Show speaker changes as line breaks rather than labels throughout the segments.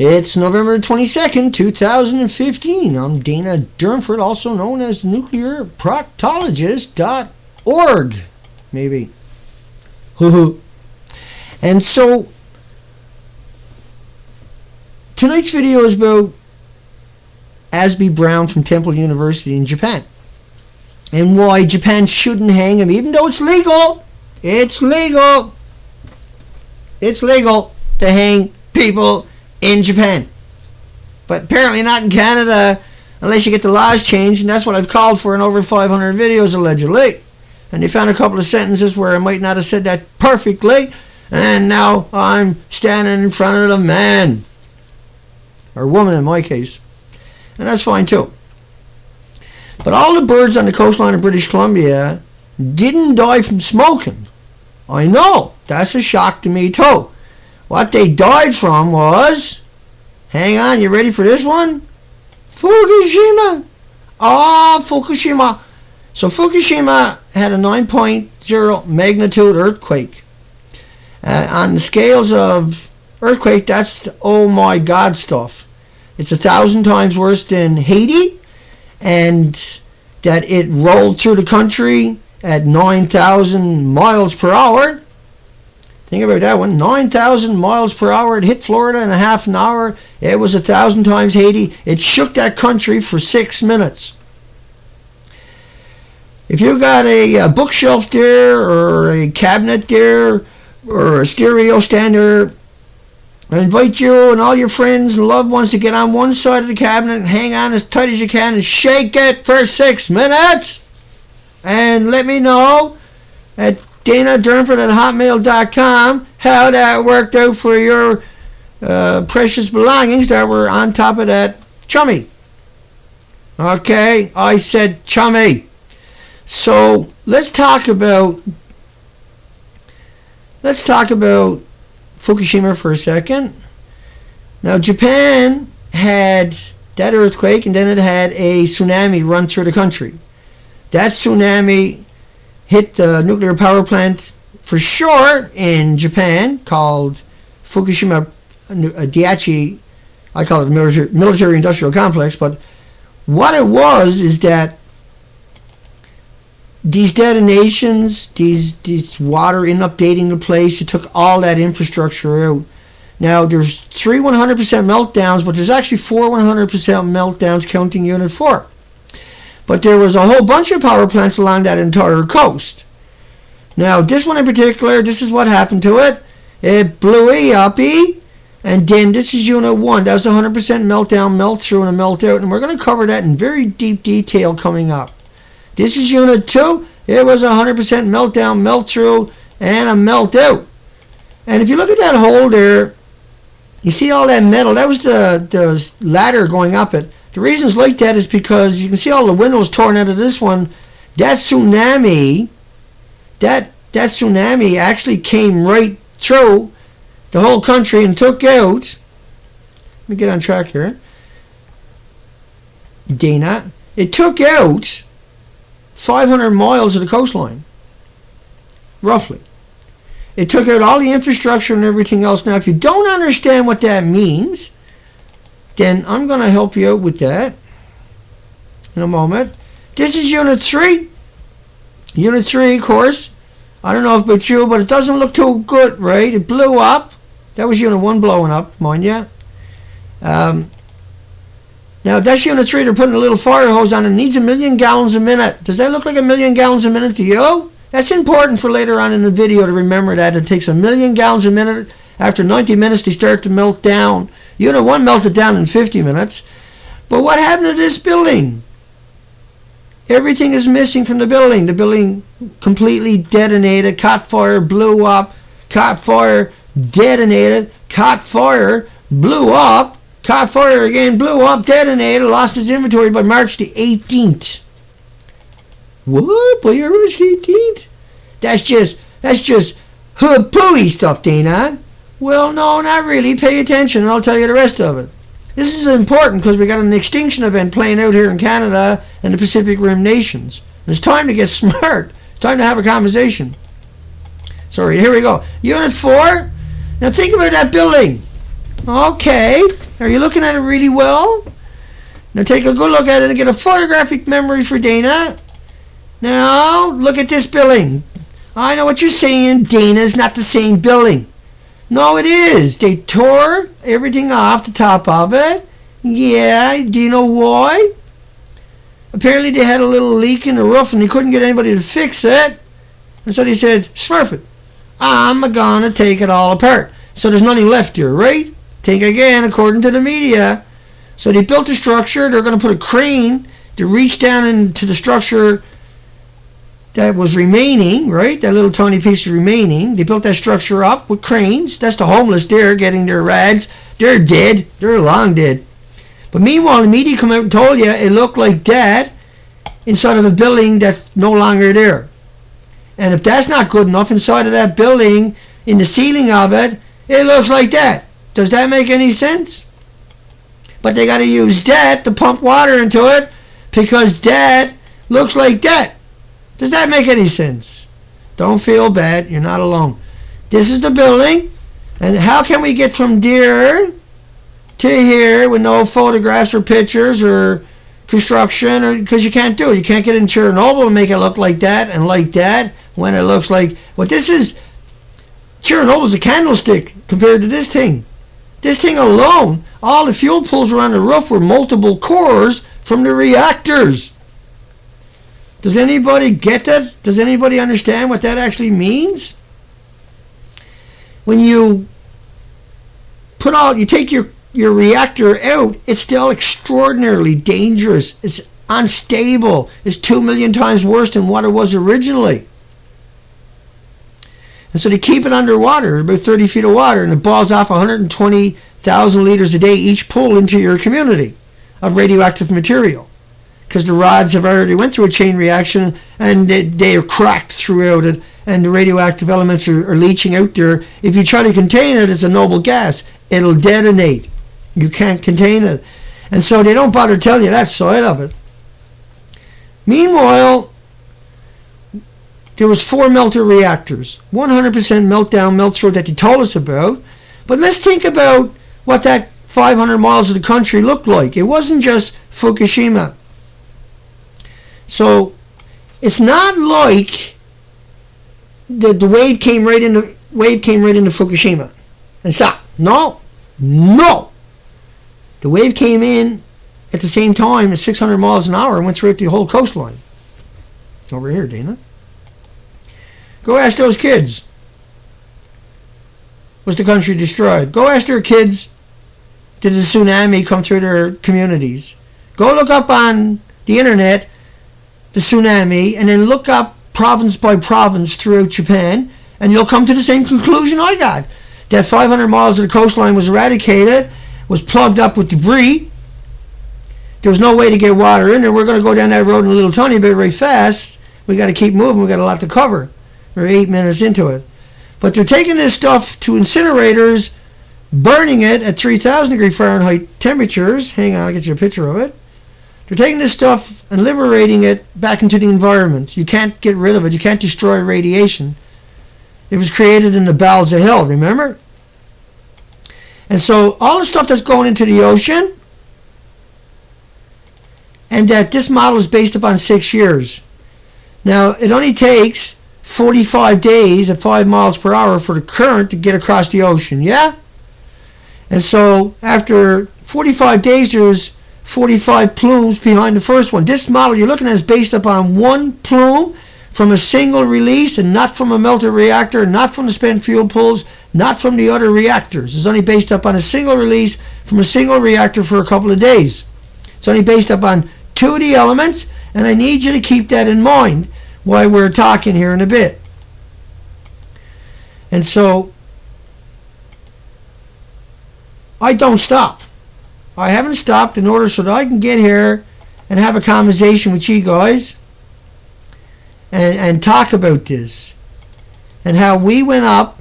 It's November 22nd, 2015. I'm Dana Durnford, also known as Nuclear Proctologist.org. Maybe. And so, tonight's video is about Azby Brown from Temple University in Japan. And why Japan shouldn't hang him, even though it's legal. It's legal. It's legal to hang people in Japan. But apparently not in Canada, unless you get the laws changed, and that's what I've called for in over 500 videos, allegedly. And they found a couple of sentences where I might not have said that perfectly, and now I'm standing in front of the man. Or woman in my case. And that's fine too. But all the birds on the coastline of British Columbia didn't die from smoking. I know, that's a shock to me too. What they died from was, hang on, you ready for this one? Fukushima. Fukushima. So Fukushima had a 9.0 magnitude earthquake. On the scales of earthquake, that's oh my God stuff. It's 1,000 times worse than Haiti, and that it rolled through the country at 9,000 miles per hour. Think about that one. 9,000 miles per hour. It hit Florida in a half an hour. It was 1,000 times Haiti. It shook that country for 6 minutes. If you got a bookshelf there, or a cabinet there, or a stereo stand there, I invite you and all your friends and loved ones to get on one side of the cabinet and hang on as tight as you can and shake it for 6 minutes. And let me know at DanaDurnford@hotmail.com how that worked out for your precious belongings that were on top of that chummy. Okay, I said chummy. So let's talk about Fukushima for a second. Now Japan had that earthquake, and then it had a tsunami run through the country. That tsunami hit the nuclear power plant for sure in Japan called Fukushima Daiichi. I call it the military industrial complex, but what it was is that these detonations, these water inundating the place, it took all that infrastructure out. Now there's 3 100% meltdowns, but there's actually 4 100% meltdowns counting Unit 4. But there was a whole bunch of power plants along that entire coast. Now, this one in particular, this is what happened to it. It blew up, and then this is Unit 1. That was 100% meltdown, melt through, and a melt out. And we're going to cover that in very deep detail coming up. This is Unit 2. It was 100% meltdown, melt through, and a melt out. And if you look at that hole there, you see all that metal. That was the ladder going up it. The reason it's like that is because you can see all the windows torn out of this one. That tsunami actually came right through the whole country and took out, let me get on track here, Dana, it took out 500 miles of the coastline, roughly. It took out all the infrastructure and everything else. Now, if you don't understand what that means, then I'm going to help you out with that in a moment. This is Unit 3. Unit 3, of course. I don't know about you, but it doesn't look too good, right? It blew up. That was Unit 1 blowing up, mind ya. Now, that's Unit 3. They're putting a little fire hose on it. It needs 1 million gallons a minute. Does that look like 1 million gallons a minute to you? That's important for later on in the video to remember that. It takes 1 million gallons a minute. After 90 minutes, they start to melt down. Unit 1 melted down in 50 minutes. But what happened to this building? Everything is missing from the building. The building completely detonated, caught fire, blew up, caught fire, detonated, caught fire, blew up, caught fire again, blew up, detonated, lost its inventory by March the 18th. What? By March the 18th? That's just hood-pooey stuff, Dana. Well, no, not really. Pay attention and I'll tell you the rest of it. This is important because we got an extinction event playing out here in Canada and the Pacific Rim nations. And it's time to get smart. It's time to have a conversation. Sorry, here we go. Unit 4. Now think about that building. Okay. Are you looking at it really well? Now take a good look at it and get a photographic memory for Dana. Now look at this building. I know what you're saying. Dana's not the same building. No, it is. They tore everything off the top of it. Yeah, do you know why? Apparently they had a little leak in the roof and they couldn't get anybody to fix it. And so they said, Smurf it. I'm gonna take it all apart. So there's nothing left here, right? Think again, according to the media. So they built a structure. They're going to put a crane to reach down into the structure that was remaining, right? That little tiny piece of remaining. They built that structure up with cranes. That's the homeless there getting their rads. They're dead. They're long dead. But meanwhile, the media come out and told you it looked like that inside of a building that's no longer there. And if that's not good enough, inside of that building, in the ceiling of it, it looks like that. Does that make any sense? But they got to use that to pump water into it because that looks like that. Does that make any sense? Don't feel bad. You're not alone. This is the building. And how can we get from there to here with no photographs or pictures or construction? Or because you can't do it. You can't get in Chernobyl and make it look like that and like that when it looks like... Well, this is... Chernobyl's a candlestick compared to this thing. This thing alone, all the fuel pools around the roof were multiple cores from the reactors. Does anybody get that? Does anybody understand what that actually means? When you take your reactor out, it's still extraordinarily dangerous. It's unstable. It's 2 million times worse than what it was originally. And so they keep it underwater, about 30 feet of water, and it boils off 120,000 liters a day each pull into your community of radioactive material. Because the rods have already went through a chain reaction and they are cracked throughout it, and the radioactive elements are leaching out there. If you try to contain it, it's a noble gas. It'll detonate. You can't contain it. And so they don't bother telling you that side of it. Meanwhile, there was 4 melter reactors, 100% meltdown, melt-through that they told us about. But let's think about what that 500 miles of the country looked like. It wasn't just Fukushima. So it's not like the wave came right into Fukushima and stopped. No. The wave came in at the same time at 600 miles an hour and went through the whole coastline. Over here, Dana. Go ask those kids. Was the country destroyed? Go ask their kids, did the tsunami come through their communities? Go look up on the internet the tsunami and then look up province by province throughout Japan and you'll come to the same conclusion I got. That 500 miles of the coastline was eradicated, was plugged up with debris. There was no way to get water in there. We're going to go down that road in a little tiny bit right fast. We got to keep moving. We got a lot to cover. We're 8 minutes into it. But they're taking this stuff to incinerators, burning it at 3,000 degree Fahrenheit temperatures. Hang on, I'll get you a picture of it. They're taking this stuff and liberating it back into the environment. You can't get rid of it. You can't destroy radiation. It was created in the bowels of hell, remember? And so all the stuff that's going into the ocean, and that this model is based upon 6 years. Now, it only takes 45 days at 5 miles per hour for the current to get across the ocean, yeah? And so after 45 days, there's 45 plumes behind the first one. This model you're looking at is based upon one plume from a single release and not from a melter reactor, not from the spent fuel pools, not from the other reactors. It's only based upon a single release from a single reactor for a couple of days. It's only based upon 2 of the elements, and I need you to keep that in mind while we're talking here in a bit. And so I don't stop. I haven't stopped in order so that I can get here and have a conversation with you guys and talk about this and how we went up.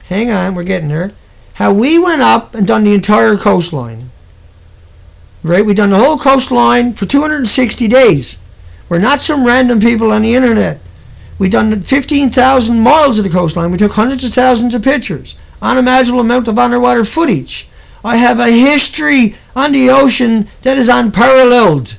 Hang on, we're getting there. How we went up and done the entire coastline. Right? We done the whole coastline for 260 days. We're not some random people on the internet. We done 15,000 miles of the coastline. We took hundreds of thousands of pictures. Unimaginable amount of underwater footage. I have a history on the ocean that is unparalleled.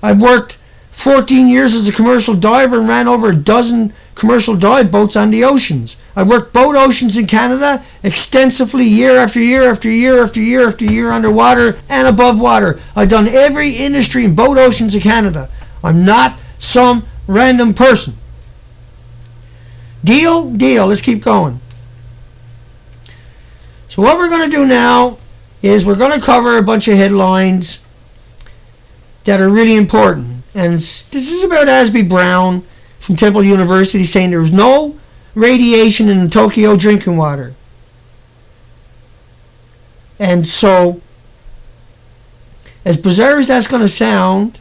I've worked 14 years as a commercial diver and ran over a dozen commercial dive boats on the oceans. I've worked both oceans in Canada extensively, year after year after year after year after year, underwater and above water. I've done every industry in both oceans of Canada. I'm not some random person. Deal? Deal. Let's keep going. So what we're going to do now is we're going to cover a bunch of headlines that are really important. And this is about Azby Brown from Temple University saying there was no radiation in the Tokyo drinking water. And so, as bizarre as that's going to sound,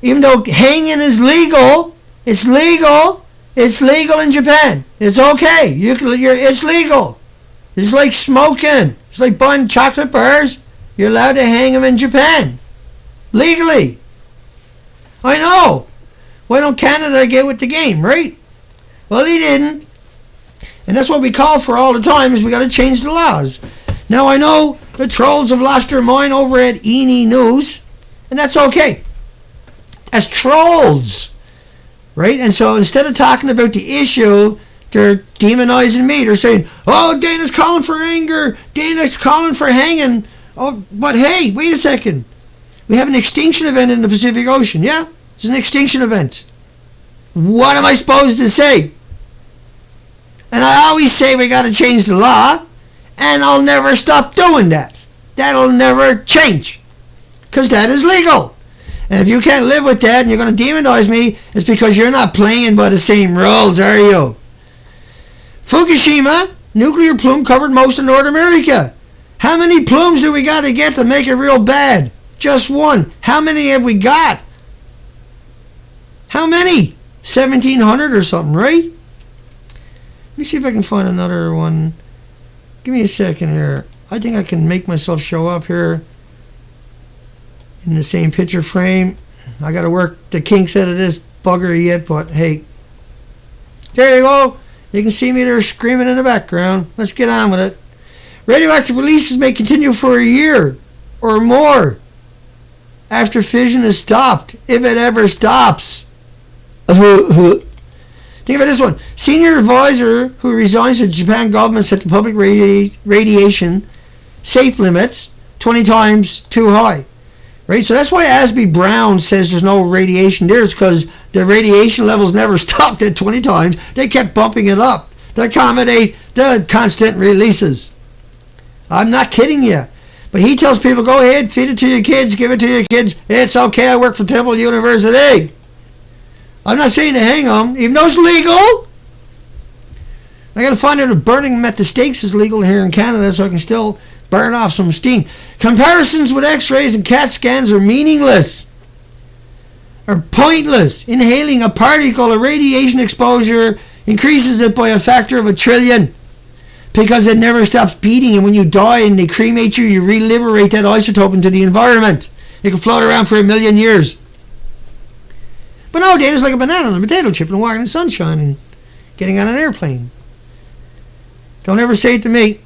even though hanging is legal, it's legal in Japan. It's okay. It's legal. It's like smoking. It's like buying chocolate bars. You're allowed to hang them in Japan. Legally. I know. Why don't Canada get with the game, right? Well, he didn't. And that's what we call for all the time, is we got to change the laws. Now, I know the trolls have lost their mind over at ENE News, and that's okay. As trolls, right? And so instead of talking about the issue, they're demonizing me. They're saying, oh, Dana's calling for anger. Dana's calling for hanging. Oh, but hey, wait a second. We have an extinction event in the Pacific Ocean, yeah? It's an extinction event. What am I supposed to say? And I always say we got to change the law, and I'll never stop doing that. That'll never change, because that is legal. And if you can't live with that and you're going to demonize me, it's because you're not playing by the same rules, are you? Fukushima, nuclear plume covered most of North America. How many plumes do we got to get to make it real bad? Just one. How many have we got? How many? 1,700 or something, right? Let me see if I can find another one. Give me a second here. I think I can make myself show up here in the same picture frame. I got to work the kinks out of this bugger yet, but hey. There you go. You can see me there screaming in the background. Let's get on with it. Radioactive releases may continue for a year or more after fission is stopped, if it ever stops. Think about this one. Senior advisor who resigns to the Japan government set the public radiation safe limits 20 times too high. Right? So that's why Azby Brown says there's no radiation there, is because the radiation levels never stopped at 20 times. They kept bumping it up to accommodate the constant releases. I'm not kidding you. But he tells people, go ahead, feed it to your kids, give it to your kids. It's okay, I work for Temple University. I'm not saying to hang them, even though it's legal. I got to find out if burning them at the stakes is legal here in Canada, so I can still burn off some steam. Comparisons with x-rays and CAT scans are meaningless, are pointless. Inhaling a particle of radiation exposure increases it by a factor of 1 trillion, because it never stops beating, and when you die and they cremate you, you re-liberate that isotope into the environment. It can float around for 1 million years. But no, Dana's like a banana on a potato chip and walking in the sunshine and getting on an airplane. Don't ever say it to me.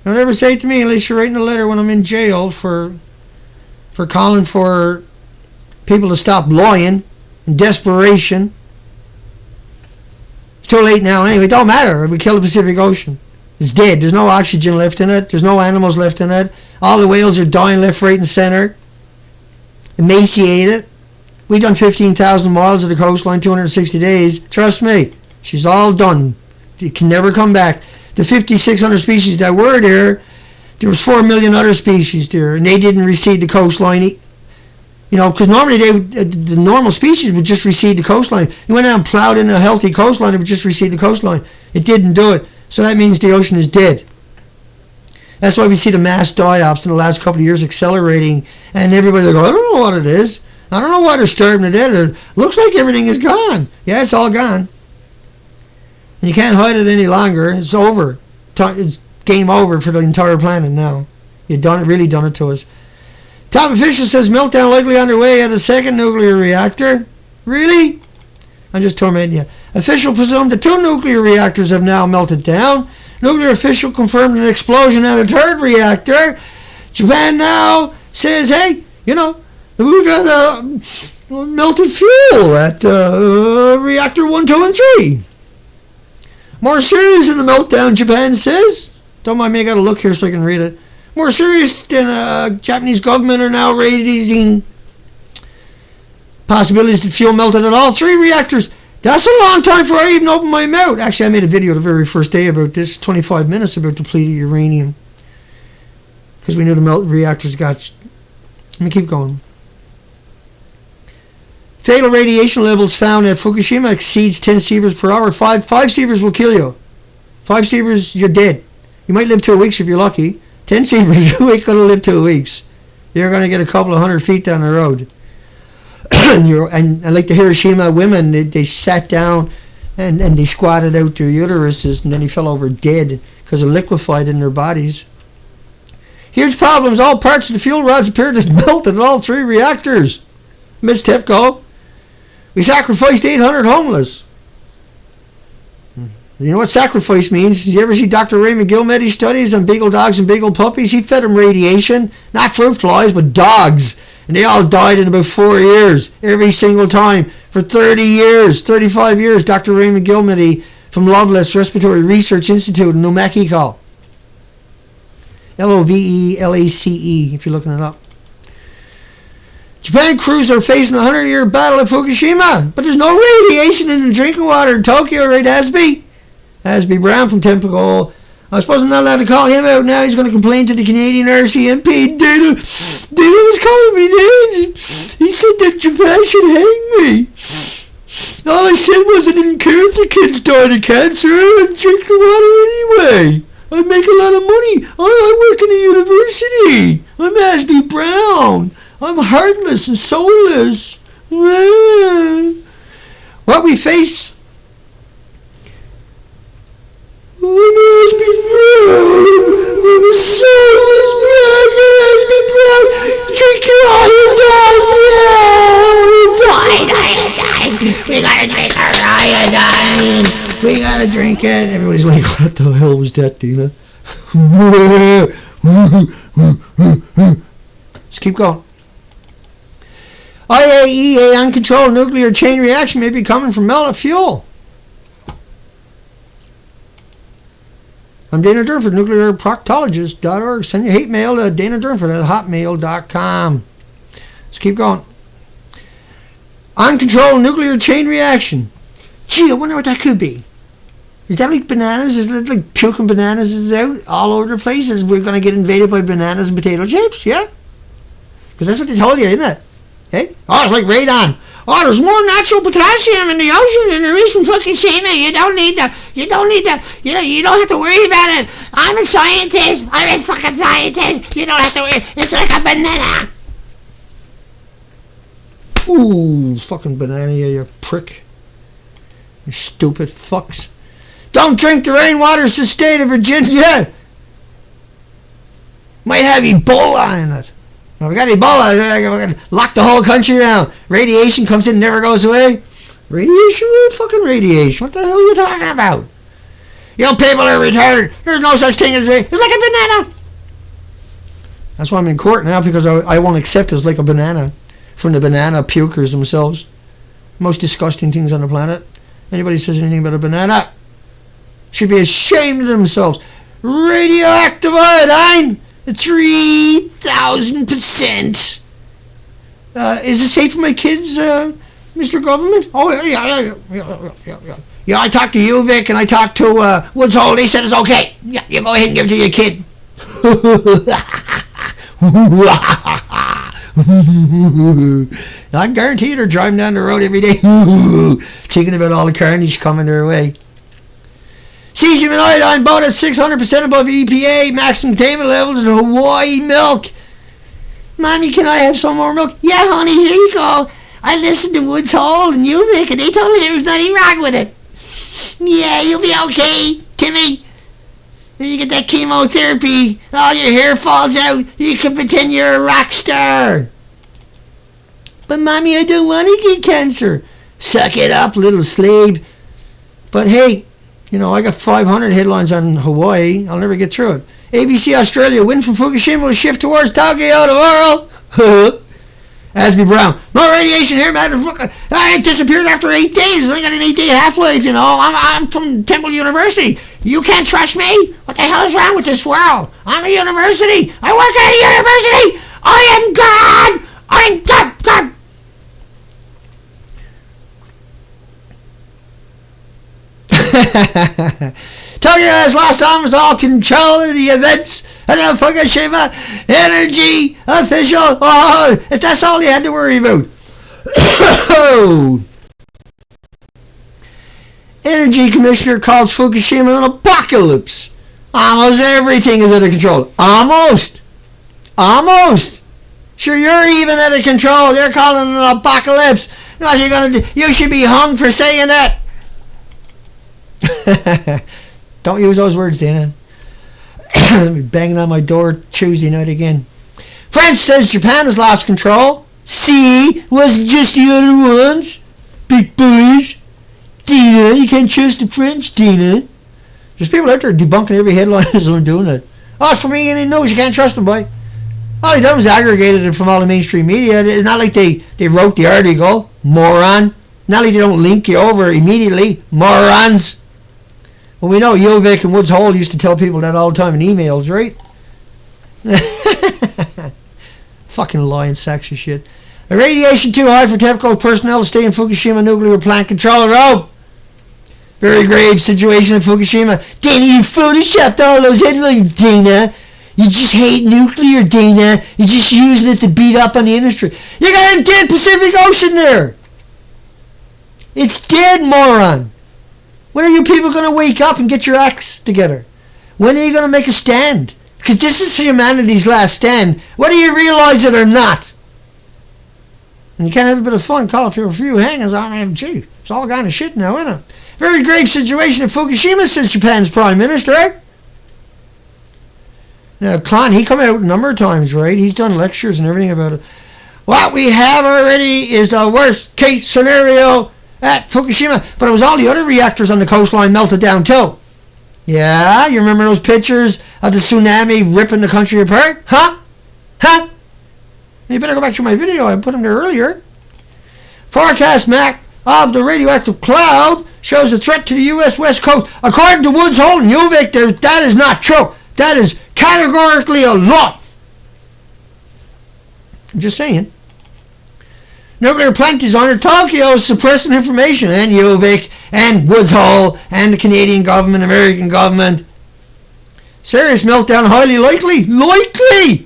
Don't ever say it to me unless you're writing a letter when I'm in jail for calling for people to stop lying in desperation. It's too late now anyway. It don't matter. We killed the Pacific Ocean. It's dead. There's no oxygen left in it. There's no animals left in it. All the whales are dying left, right, and center. Emaciated. We've done 15,000 miles of the coastline, 260 days. Trust me, she's all done. It can never come back. The 5,600 species that were there was 4 million other species there, and they didn't recede the coastline. You know, because normally the normal species would just recede the coastline. You went out and plowed in a healthy coastline, it would just recede the coastline. It didn't do it. So that means the ocean is dead. That's why we see the mass die-offs in the last couple of years accelerating, and everybody goes, I don't know what it is. I don't know why they're starving to death. It looks like everything is gone. Yeah, it's all gone. And you can't hide it any longer. It's over. It's game over for the entire planet now. You've really done it to us. Top official says meltdown likely underway at a second nuclear reactor. Really? I'm just tormenting you. Official presumed that 2 nuclear reactors have now melted down. Nuclear official confirmed an explosion at a 3rd reactor. Japan now says, hey, we got melted fuel at reactor 1, 2, and 3. More serious than the meltdown, Japan says. Don't mind me, I got to look here so I can read it. More serious than Japanese government are now raising possibilities that fuel melted at all 3 reactors. That's a long time before I even opened my mouth. Actually, I made a video the very first day about this, 25 minutes about depleted uranium. Because we knew the reactors got... Let me keep going. Fatal radiation levels found at Fukushima exceeds 10 sieverts per hour. 5 sieverts will kill you. 5 sieverts, you're dead. You might live 2 weeks if you're lucky. 10 sieverts, you ain't going to live 2 weeks. You're going to get a couple of 100 feet down the road. and like the Hiroshima women, they sat down and they squatted out their uteruses, and then they fell over dead because it liquefied in their bodies. Huge problems. All parts of the fuel rods appear to have melted in all 3 reactors. Miss TEPCO. We sacrificed 800 homeless. You know what sacrifice means? Did you ever see Dr. Ray McGillmetty's studies on beagle dogs and beagle puppies? He fed them radiation, not fruit flies, but dogs. And they all died in about 4 years, every single time. For 30 years, 35 years, Dr. Ray McGillmetty from Loveless Respiratory Research Institute in New Mexico. Lovelace, if you're looking it up. Japan crews are facing a 100-year battle at Fukushima, but there's no radiation in the drinking water in Tokyo, right, Azby? Azby Brown from Temple. I suppose I'm not allowed to call him out now. He's going to complain to the Canadian RCMP. Dana was calling me names. He said that Japan should hang me. All I said was I didn't care if the kids died of cancer. I would drink the water anyway. I'd make a lot of money. I work in a university. I'm Azby Brown. I'm heartless and soulless. What we face... I'm Azby Brown. I'm a soulless black Azby Brown. Drink your iodine. We gotta drink our iodine. We gotta drink it. Everybody's like, what the hell was that, Dina? Let's keep going. IAEA uncontrolled nuclear chain reaction may be coming from melted fuel. I'm Dana Durnford, nuclearproctologist.org. Send your hate mail to danadurnford@hotmail.com. Let's keep going. Uncontrolled nuclear chain reaction. Gee, I wonder what that could be. Is that like bananas? Is that like puking bananas is out all over the place? Is we're going to get invaded by bananas and potato chips? Yeah? Because that's what they told you, isn't it? Hey? Oh, it's like radon. Oh, there's more natural potassium in the ocean than there is in Fukushima. You don't have to worry about it. I'm a scientist. I'm a fucking scientist. You don't have to worry. It's like a banana. Ooh, fucking banana, you prick. You stupid fucks. Don't drink the rainwater of the state of Virginia. Might have Ebola in it. If we got Ebola, we're going to lock the whole country down. Radiation comes in, never goes away. Radiation? Fucking radiation. What the hell are you talking about? You people are retarded. There's no such thing as radiation. It's like a banana. That's why I'm in court now, because I won't accept it's like a banana from the banana pukers themselves. Most disgusting things on the planet. Anybody says anything about a banana should be ashamed of themselves. Radioactive iodine. 3,000%. Is it safe for my kids, Mr. Government? Oh, yeah. Yeah, I talked to you, Vic, and I talked to Woods Hole. They said it's okay. Yeah, you go ahead and give it to your kid. I guarantee you they're driving down the road every day thinking about all the carnage coming their way. Cesium and iodine both at 600% above EPA maximum containment levels in Hawaii milk. Mommy, can I have some more milk? Yeah, honey, here you go. I listened to Woods Hole and you, Vic, and they told me there was nothing wrong with it. Yeah, you'll be okay, Timmy. When you get that chemotherapy, all your hair falls out, you can pretend you're a rock star. But Mommy, I don't want to get cancer. Suck it up, little slave. But hey, I got 500 headlines on Hawaii. I'll never get through it. ABC Australia, wind from Fukushima will shift towards Tokyo tomorrow. Azby Brown, no radiation here, man. I disappeared after 8 days. I got an 8-day half-life, I'm from Temple University. You can't trust me? What the hell is wrong with this world? I'm a university. I work at a university. I am God. I'm God. Tokyo has lost almost all control of the events and the Fukushima energy official. If that's all you had to worry about. Energy commissioner calls Fukushima an apocalypse. Almost everything is out of control. Almost. Sure, you're even out of control. You're calling it an apocalypse. No, you're gonna do. You should be hung for saying that. Don't use those words, Dana. I'll be banging on my door Tuesday night again. France says Japan has lost control. See, wasn't just the other ones. Big bullies. Dina, you can't trust the French, Dina. There's people out there debunking every headline as I'm doing it. Oh, it's for me and he knows you can't trust them, boy. All he done was aggregated it from all the mainstream media. It's not like they wrote the article. Moron. Not like they don't link you over immediately. Morons. Well, we know Jovic and Woods Hole used to tell people that all the time in emails, right? Fucking lying sacks of shit. Irradiation too high for TEPCO personnel to stay in Fukushima nuclear plant control room. Very grave situation in Fukushima. Dana, you photoshopped all those headlines, Dana. You just hate nuclear, Dana. You're just using it to beat up on the industry. You got a dead Pacific Ocean there. It's dead, moron. When are you people going to wake up and get your acts together? When are you going to make a stand? Because this is humanity's last stand, whether you realize it or not. And you can't have a bit of fun, call for a few hangers. Gee, it's all kind of shit now, isn't it? Very grave situation in Fukushima, says Japan's Prime Minister, right? Now, Klein, he come out a number of times, right? He's done lectures and everything about it. What we have already is the worst case scenario at Fukushima. But it was all the other reactors on the coastline melted down too. Yeah, you remember those pictures of the tsunami ripping the country apart? Huh? You better go back to my video. I put them there earlier. Forecast map of the radioactive cloud shows a threat to the U.S. West Coast. According to Woods Hole and Jovic, that is not true. That is categorically a lie. I'm just saying. Nuclear plant designer Tokyo is suppressing information, and Jovic and Woods Hole and the Canadian government, American government. Serious meltdown, highly likely. Likely!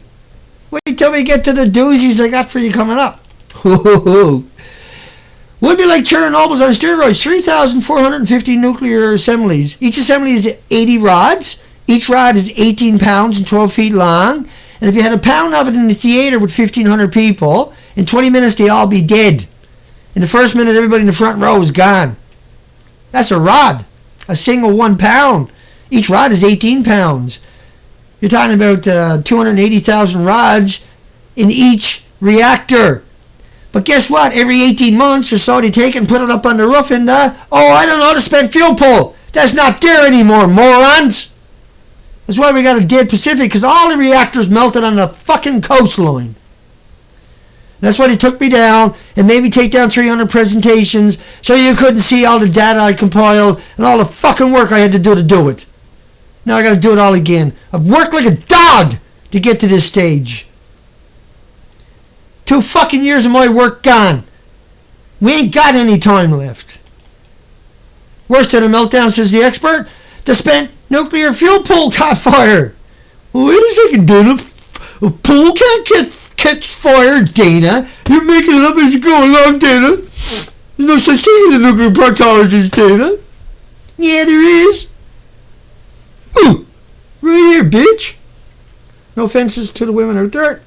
Wait till we get to the doozies I got for you coming up. Would be like Chernobyl's on steroids. 3,450 nuclear assemblies. Each assembly is 80 rods. Each rod is 18 pounds and 12 feet long. And if you had a pound of it in the theater with 1,500 people, in 20 minutes they all be dead. In the first minute, everybody in the front row is gone. That's a rod. A single 1 pound. Each rod is 18 pounds. You're talking about 280,000 rods in each reactor. But guess what? Every 18 months or so, they take and put it up on the roof and, the spent fuel pool. That's not there anymore, morons. That's why we got a dead Pacific, because all the reactors melted on the fucking coastline. That's why they took me down and made me take down 300 presentations so you couldn't see all the data I compiled and all the fucking work I had to do it. Now I got to do it all again. I've worked like a dog to get to this stage. 2 fucking years of my work gone. We ain't got any time left. Worst of the meltdown, says the expert. The spent nuclear fuel pool caught fire. Wait a second, Dana. A pool can't catch fire, Dana. You're making it up as you go along, Dana. There's no such thing as a nuclear proctologist, Dana. Yeah, there is. Ooh, right here, bitch. No offenses to the women out there.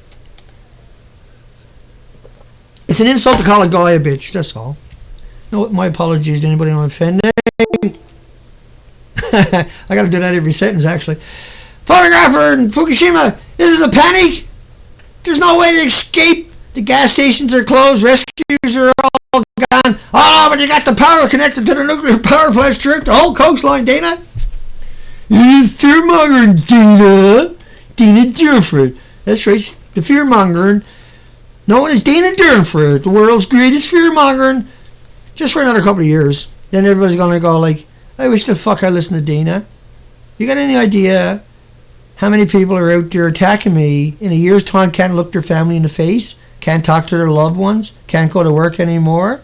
It's an insult to call a guy a bitch, that's all. No, my apologies to anybody I'm offending. I gotta do that every sentence, actually. Photographer in Fukushima, is it a panic? There's no way to escape. The gas stations are closed, rescues are all gone. Oh, but you got the power connected to the nuclear power plant strip, the whole coastline, Dana. You fear-mongering, Dana. Dana Durnford. That's right, the fear-mongering. Known as Dana Durnford, the world's greatest fear-mongering. Just for another couple of years. Then everybody's going to go like, I wish the fuck I listened to Dana. You got any idea how many people are out there attacking me in a year's time, can't look their family in the face, can't talk to their loved ones, can't go to work anymore?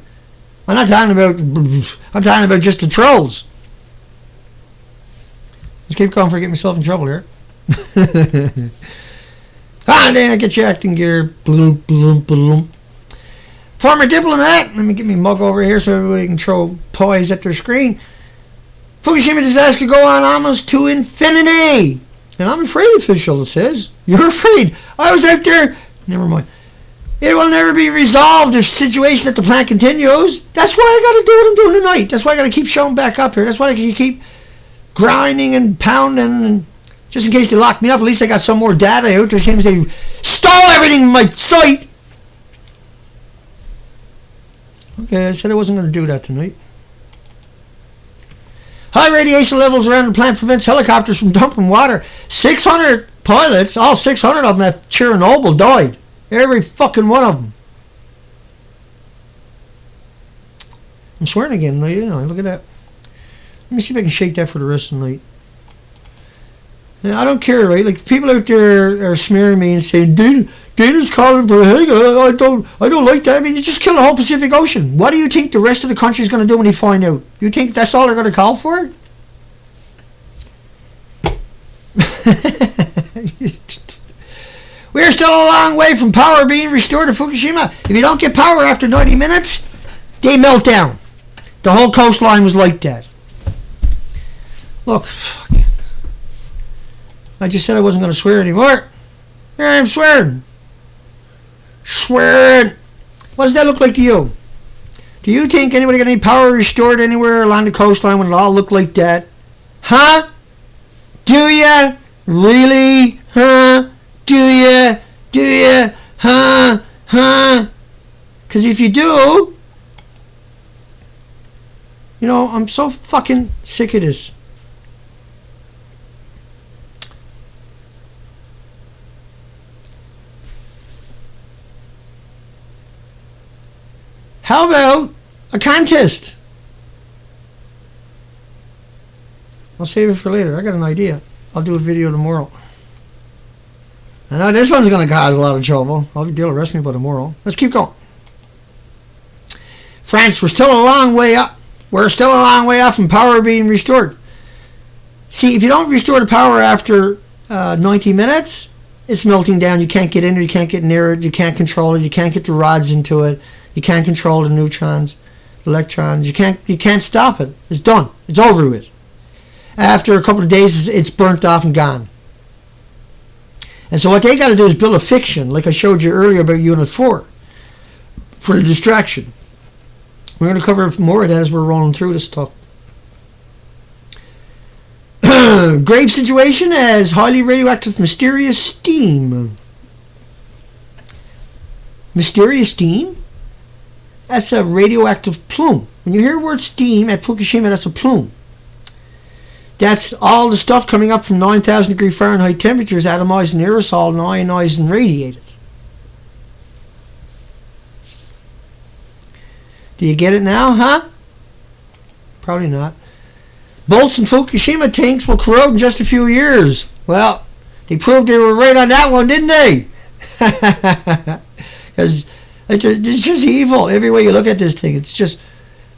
I'm talking about just the trolls. Let's keep going before I get myself in trouble here. Dana, get your acting gear. Bloom, bloom, bloom. Former diplomat. Let me get my mug over here so everybody can throw poise at their screen. Fukushima disaster go on almost to infinity. And I'm afraid, official, it says. You're afraid. I was out there. Never mind. It will never be resolved if the situation at the plant continues. That's why I got to do what I'm doing tonight. That's why I got to keep showing back up here. That's why I can keep grinding and pounding. And just in case they lock me up, at least I got some more data out there. Seems they stole everything in my site. Okay, I said I wasn't going to do that tonight. High radiation levels around the plant prevents helicopters from dumping water. 600 pilots, all 600 of them at Chernobyl died. Every fucking one of them. I'm swearing again, look at that. Let me see if I can shake that for the rest of the night. I don't care, right? Like, people out there are smearing me and saying, Dana's calling for a hang. I don't like that. I mean, you just killed the whole Pacific Ocean. What do you think the rest of the country is going to do when they find out? You think that's all they're going to call for? We're still a long way from power being restored to Fukushima. If you don't get power after 90 minutes, they melt down. The whole coastline was like that. Look, fuck it. I just said I wasn't going to swear anymore. Here I am swearing. Swearing. What does that look like to you? Do you think anybody got any power restored anywhere along the coastline when it all looked like that? Huh? Do ya? Really? Huh? Do ya? Do ya? Huh? Huh? Because if you do, I'm so fucking sick of this. How about a contest? I'll save it for later. I got an idea. I'll do a video tomorrow. I know this one's going to cause a lot of trouble. They'll arrest me by tomorrow. Let's keep going. France, we're still a long way up. We're still a long way off from power being restored. See, if you don't restore the power after 90 minutes, it's melting down. You can't get in there. You can't get near it. You can't control it. You can't get the rods into it. You can't control the neutrons, electrons. You can't stop it. It's done. It's over with. After a couple of days, it's burnt off and gone. And so what they got to do is build a fiction, like I showed you earlier about Unit 4, for the distraction. We're going to cover more of that as we're rolling through this stuff. Grave situation as highly radioactive mysterious steam. Mysterious steam? That's a radioactive plume. When you hear the word steam at Fukushima, that's a plume. That's all the stuff coming up from 9,000 degree Fahrenheit temperatures, atomized in aerosol and ionized and radiated. Do you get it now, huh? Probably not. Bolts in Fukushima tanks will corrode in just a few years. Well, they proved they were right on that one, didn't they? Because it's just evil. Every way you look at this thing, it's just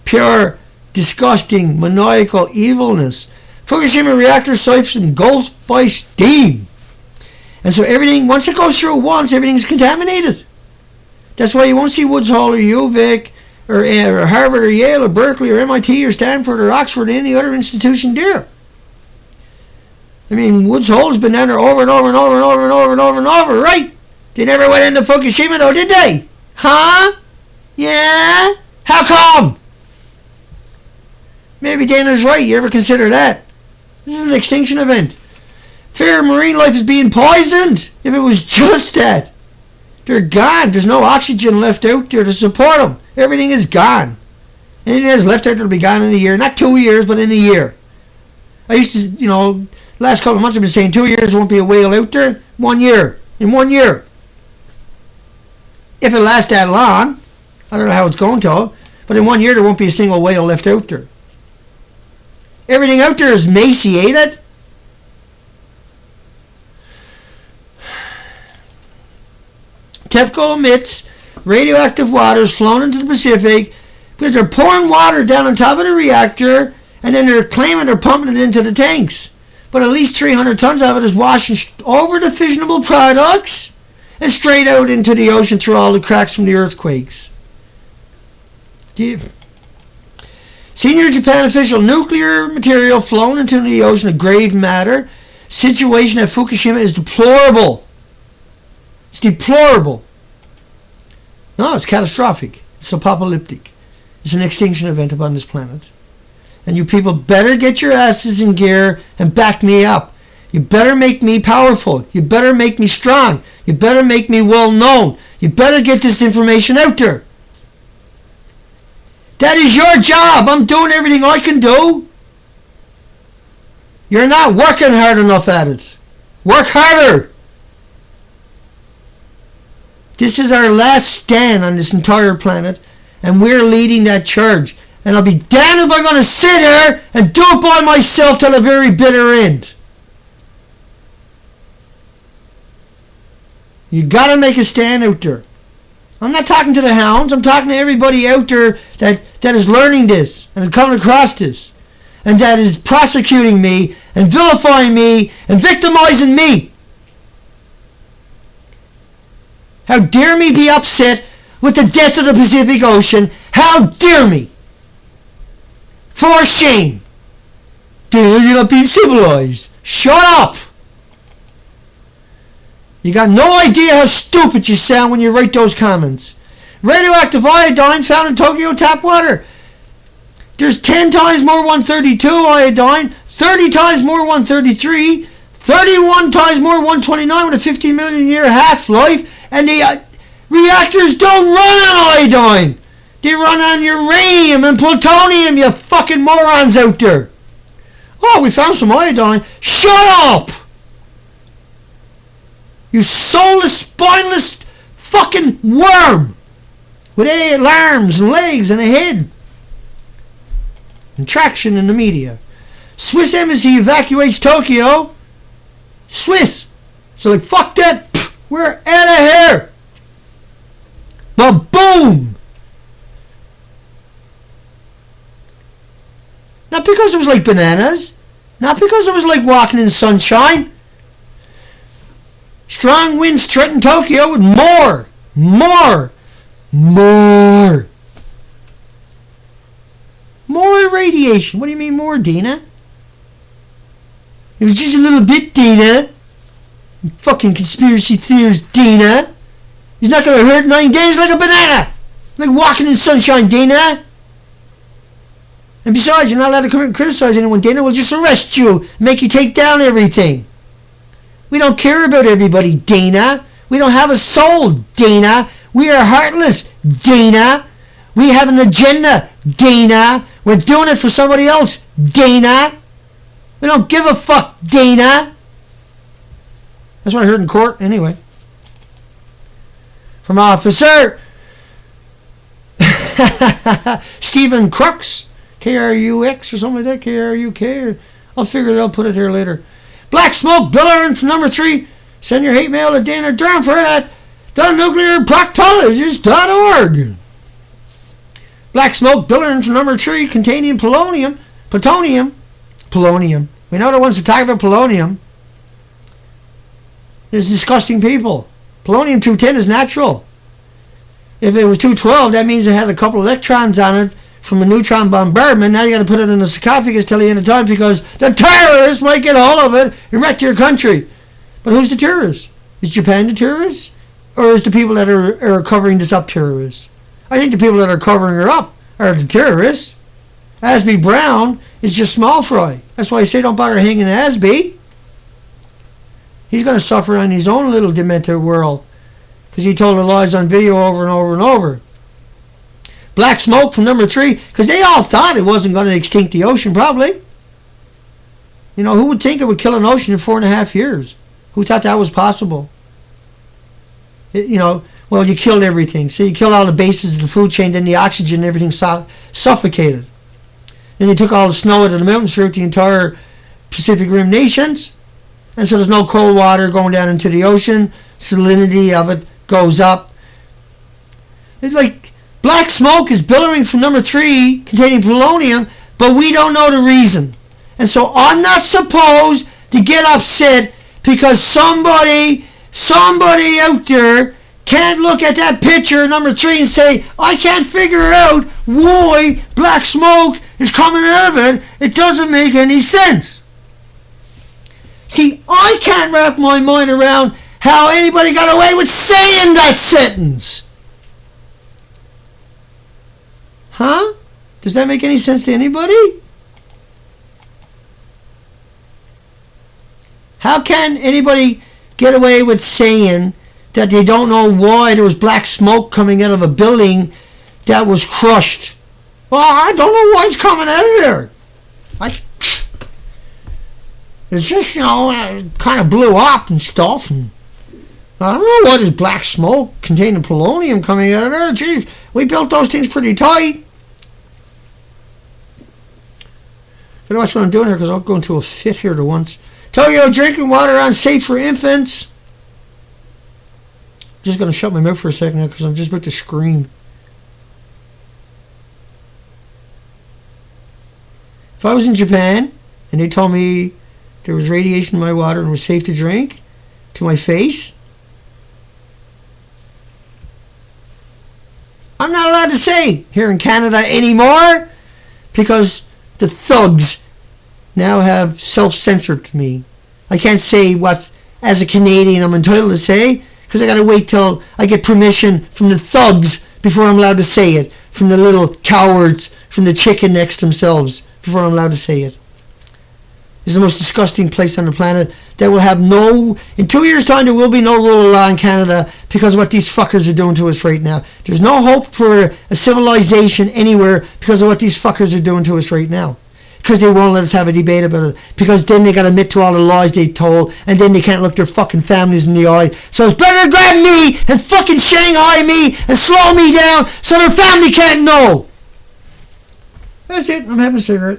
pure, disgusting, maniacal evilness. Fukushima reactor siphons gold by steam. And so everything, once it goes through once, everything's contaminated. That's why you won't see Woods Hole or UVic or Harvard or Yale or Berkeley or MIT or Stanford or Oxford or any other institution there. I mean, Woods Hole has been down there over and over and over and over and over and over and over, right? They never went into Fukushima though, did they? Huh? Yeah? How come? Maybe Dana's right. You ever consider that? This is an extinction event. Fair marine life is being poisoned. If it was just that. They're gone. There's no oxygen left out there to support them. Everything is gone. Anything that's left out will be gone in a year. Not 2 years, but in a year. I used to, last couple of months I've been saying 2 years there won't be a whale out there. 1 year. In 1 year. If it lasts that long, I don't know how it's going to, but in 1 year there won't be a single whale left out there. Everything out there is emaciated. TEPCO emits radioactive waters flown into the Pacific because they're pouring water down on top of the reactor and then they're claiming they're pumping it into the tanks. But at least 300 tons of it is washing over the fissionable products and straight out into the ocean through all the cracks from the earthquakes. Senior Japan official: nuclear material flown into the ocean of grave matter. Situation at Fukushima is deplorable. It's deplorable. No, it's catastrophic. It's apocalyptic. It's an extinction event upon this planet. And you people better get your asses in gear and back me up. You better make me powerful. You better make me strong. You better make me well known. You better get this information out there. That is your job. I'm doing everything I can do. You're not working hard enough at it. Work harder. This is our last stand on this entire planet, and we're leading that charge. And I'll be damned if I'm going to sit here and do it by myself till the very bitter end. You got to make a stand out there. I'm not talking to the hounds. I'm talking to everybody out there that is learning this and coming across this and that is prosecuting me and vilifying me and victimizing me. How dare me be upset with the death of the Pacific Ocean? How dare me? For shame. You're not being civilized. Shut up. You got no idea how stupid you sound when you write those comments. Radioactive iodine found in Tokyo tap water. There's 10 times more 132 iodine, 30 times more 133, 31 times more 129 with a 50 million year half-life, and the reactors don't run on iodine. They run on uranium and plutonium, you fucking morons out there. Oh, we found some iodine. Shut up! You soulless, spineless fucking worm with 8 arms and legs and a head. And traction in the media. Swiss embassy evacuates Tokyo. Swiss. So like, fuck that. We're out of here. But boom. Not because it was like bananas. Not because it was like walking in sunshine. Strong winds threaten Tokyo with more radiation. What do you mean more, Dina? It was just a little bit, Dina. You fucking conspiracy theorist, Dina. He's not going to hurt 9 days like a banana. Like walking in sunshine, Dina. And besides, you're not allowed to come and criticize anyone, Dina. We'll just arrest you, make you take down everything. We don't care about everybody, Dana. We don't have a soul, Dana. We are heartless, Dana. We have an agenda, Dana. We're doing it for somebody else, Dana. We don't give a fuck, Dana. That's what I heard in court, anyway. From Officer Stephen Crux, Krux or something like that, Kruk. I'll figure it out, put it here later. Black Smoke Billering from number 3. Send your hate mail to Dana Durnford at nuclearproctologist.org. Black Smoke Billering from number 3 containing polonium. Polonium. We know the ones that talk about polonium. There's disgusting people. Polonium-210 is natural. If it was 212, that means it had a couple of electrons on it from a neutron bombardment. Now you got to put it in a sarcophagus till the end of time because the terrorists might get a hold of it and wreck your country. But who's the terrorist? Is Japan the terrorist? Or is the people that are covering this up terrorists? I think the people that are covering her up are the terrorists. Azby Brown is just small fry. That's why I say don't bother hanging Azby. He's going to suffer on his own little demented world because he told the lies on video over and over and over. black smoke from number 3, because they all thought it wasn't going to extinct the ocean, probably. You know, who would think it would kill an ocean in 4.5 years? Who thought that was possible? You know, well, you killed everything. So you killed all the bases of the food chain, then the oxygen and everything suffocated. Then they took all the snow out of the mountains throughout the entire Pacific Rim nations. And so there's no cold water going down into the ocean. Salinity of it goes up. It's like black smoke is billowing from number 3 containing polonium, but we don't know the reason. And so I'm not supposed to get upset because somebody out there can't look at that picture, number 3, and say, I can't figure out why black smoke is coming out of it. It doesn't make any sense. See, I can't wrap my mind around how anybody got away with saying that sentence. Huh? Does that make any sense to anybody? How can anybody get away with saying that they don't know why there was black smoke coming out of a building that was crushed? Well, I don't know why it's coming out of there. It's just, you know, it kind of blew up and stuff. And I don't know what is black smoke containing polonium coming out of there. Jeez, we built those things pretty tight. Gotta watch what I'm doing here because I'll go into a fit here to once. Tokyo drinking water unsafe for infants. Just going to shut my mouth for a second now because I'm just about to scream. If I was in Japan and they told me there was radiation in my water and it was safe to drink to my face, I'm not allowed to say here in Canada anymore because the thugs now have self-censored me. I can't say what, as a Canadian, I'm entitled to say because I got to wait till I get permission from the thugs before I'm allowed to say it, from the little cowards, from the chicken necks themselves, before I'm allowed to say it. This is the most disgusting place on the planet that will have no... In 2 years' time, there will be no rule of law in Canada because of what these fuckers are doing to us right now. There's no hope for a civilization anywhere because of what these fuckers are doing to us right now. Because they won't let us have a debate about it. Because then they got to admit to all the lies they told, and then they can't look their fucking families in the eye. So it's better to grab me and fucking Shanghai me and slow me down so their family can't know. That's it. I'm having a cigarette.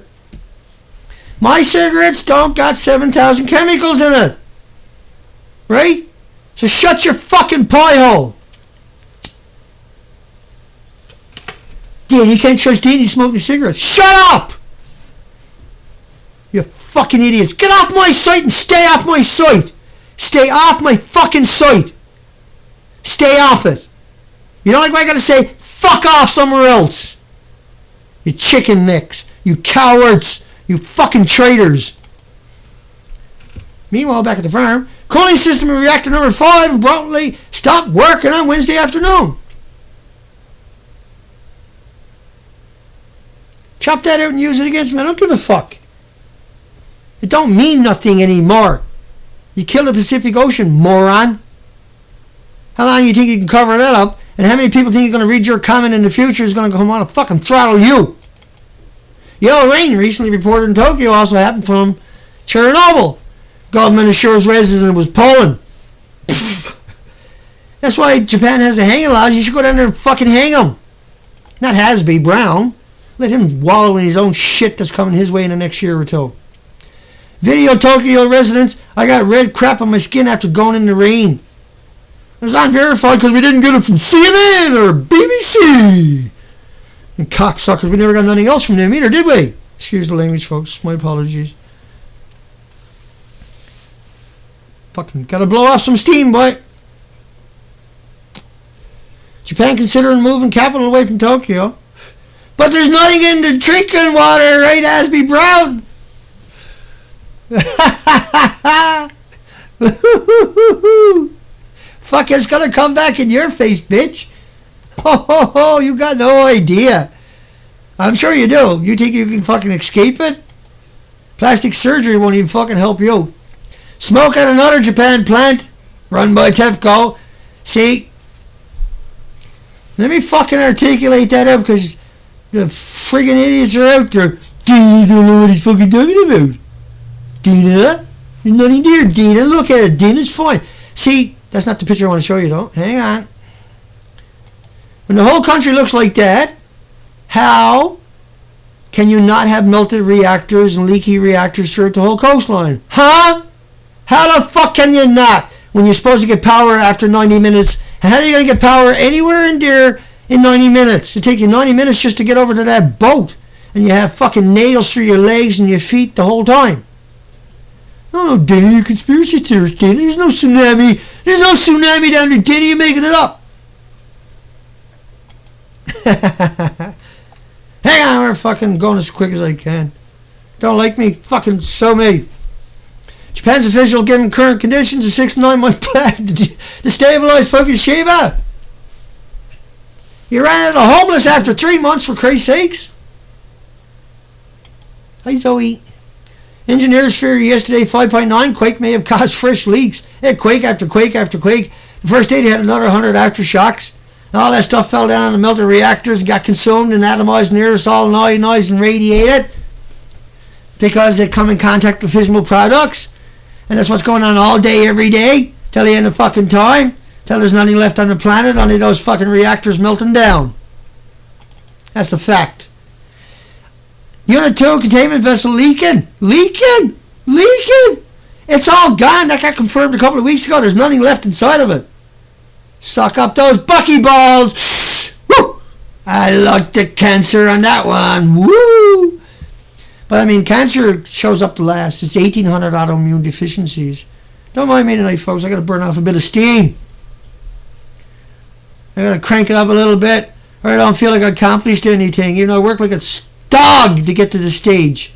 My cigarettes don't got 7,000 chemicals in it. Right? So shut your fucking pie hole. Dan, you can't trust Dean, he's smoking cigarettes. Shut up! You fucking idiots. Get off my site and stay off my site. Stay off my fucking site. Stay off it. You don't like what I gotta say? Fuck off somewhere else. You chicken necks. You cowards. You fucking traitors. Meanwhile, back at the farm, cooling system in reactor number 5 abruptly stopped working on Wednesday afternoon. Chop that out and use it against me. I don't give a fuck. It don't mean nothing anymore. You killed the Pacific Ocean, moron. How long do you think you can cover that up? And how many people think you're going to read your comment in the future is going to come on and fucking throttle you? Yellow rain recently reported in Tokyo also happened from Chernobyl. Government assures residents it was Poland. That's why Japan has the hanging laws. You should go down there and fucking hang him. Not Azby, Brown. Let him wallow in his own shit that's coming his way in the next year or two. Video Tokyo residents, I got red crap on my skin after going in the rain. It was unverified because we didn't get it from CNN or BBC. And cocksuckers, we never got nothing else from them either, did we? Excuse the language, folks. My apologies. Fucking gotta blow off some steam, boy. Japan considering moving capital away from Tokyo. But there's nothing in the drinking water, right, Azby Brown? Fuck, it's gonna come back in your face, bitch. Oh, you got no idea. I'm sure you do. You think you can fucking escape it? Plastic surgery won't even fucking help you. Smoke at another Japan plant run by TEPCO. See, Let me fucking articulate that out, because the friggin' idiots are out there. Dina don't know what he's fucking talking about. Dina? There's nothing there, Dina. Look at it. Dina's fine. See, that's not the picture I want to show you, though. Hang on. When the whole country looks like that, how can you not have melted reactors and leaky reactors throughout the whole coastline? Huh? How the fuck can you not? When you're supposed to get power after 90 minutes. And how are you going to get power anywhere in there in 90 minutes? It take you 90 minutes just to get over to that boat. And you have fucking nails through your legs and your feet the whole time. No, Danny, you're a conspiracy theorist, Danny. There's no tsunami. There's no tsunami down there, Danny. You're making it up. Hang on, we're fucking going as quick as I can. Don't like me? Fucking so me. Japan's official given current conditions a 6 to 9 month plan to stabilize Fukushima. You ran out of homeless after 3 months, for Christ's sakes. Hi Zoe. Engineers fear yesterday 5.9 quake may have caused fresh leaks. It quake after quake after quake. The first day they had another 100 aftershocks. All that stuff fell down on the melted reactors and got consumed and atomized and aerosol and ionized and radiated because they come in contact with fissile products. And that's what's going on all day, every day, till the end of fucking time, till there's nothing left on the planet, only those fucking reactors melting down. That's the fact. Unit 2 containment vessel leaking. Leaking! It's all gone. That got confirmed a couple of weeks ago. There's nothing left inside of it. Suck up those buckyballs. Woo! I like the cancer on that one. Woo! But I mean, cancer shows up the last. It's 1,800 autoimmune deficiencies. Don't mind me tonight, folks. I got to burn off a bit of steam. I got to crank it up a little bit, or I don't feel like I accomplished anything. You know, I work like a dog to get to the stage.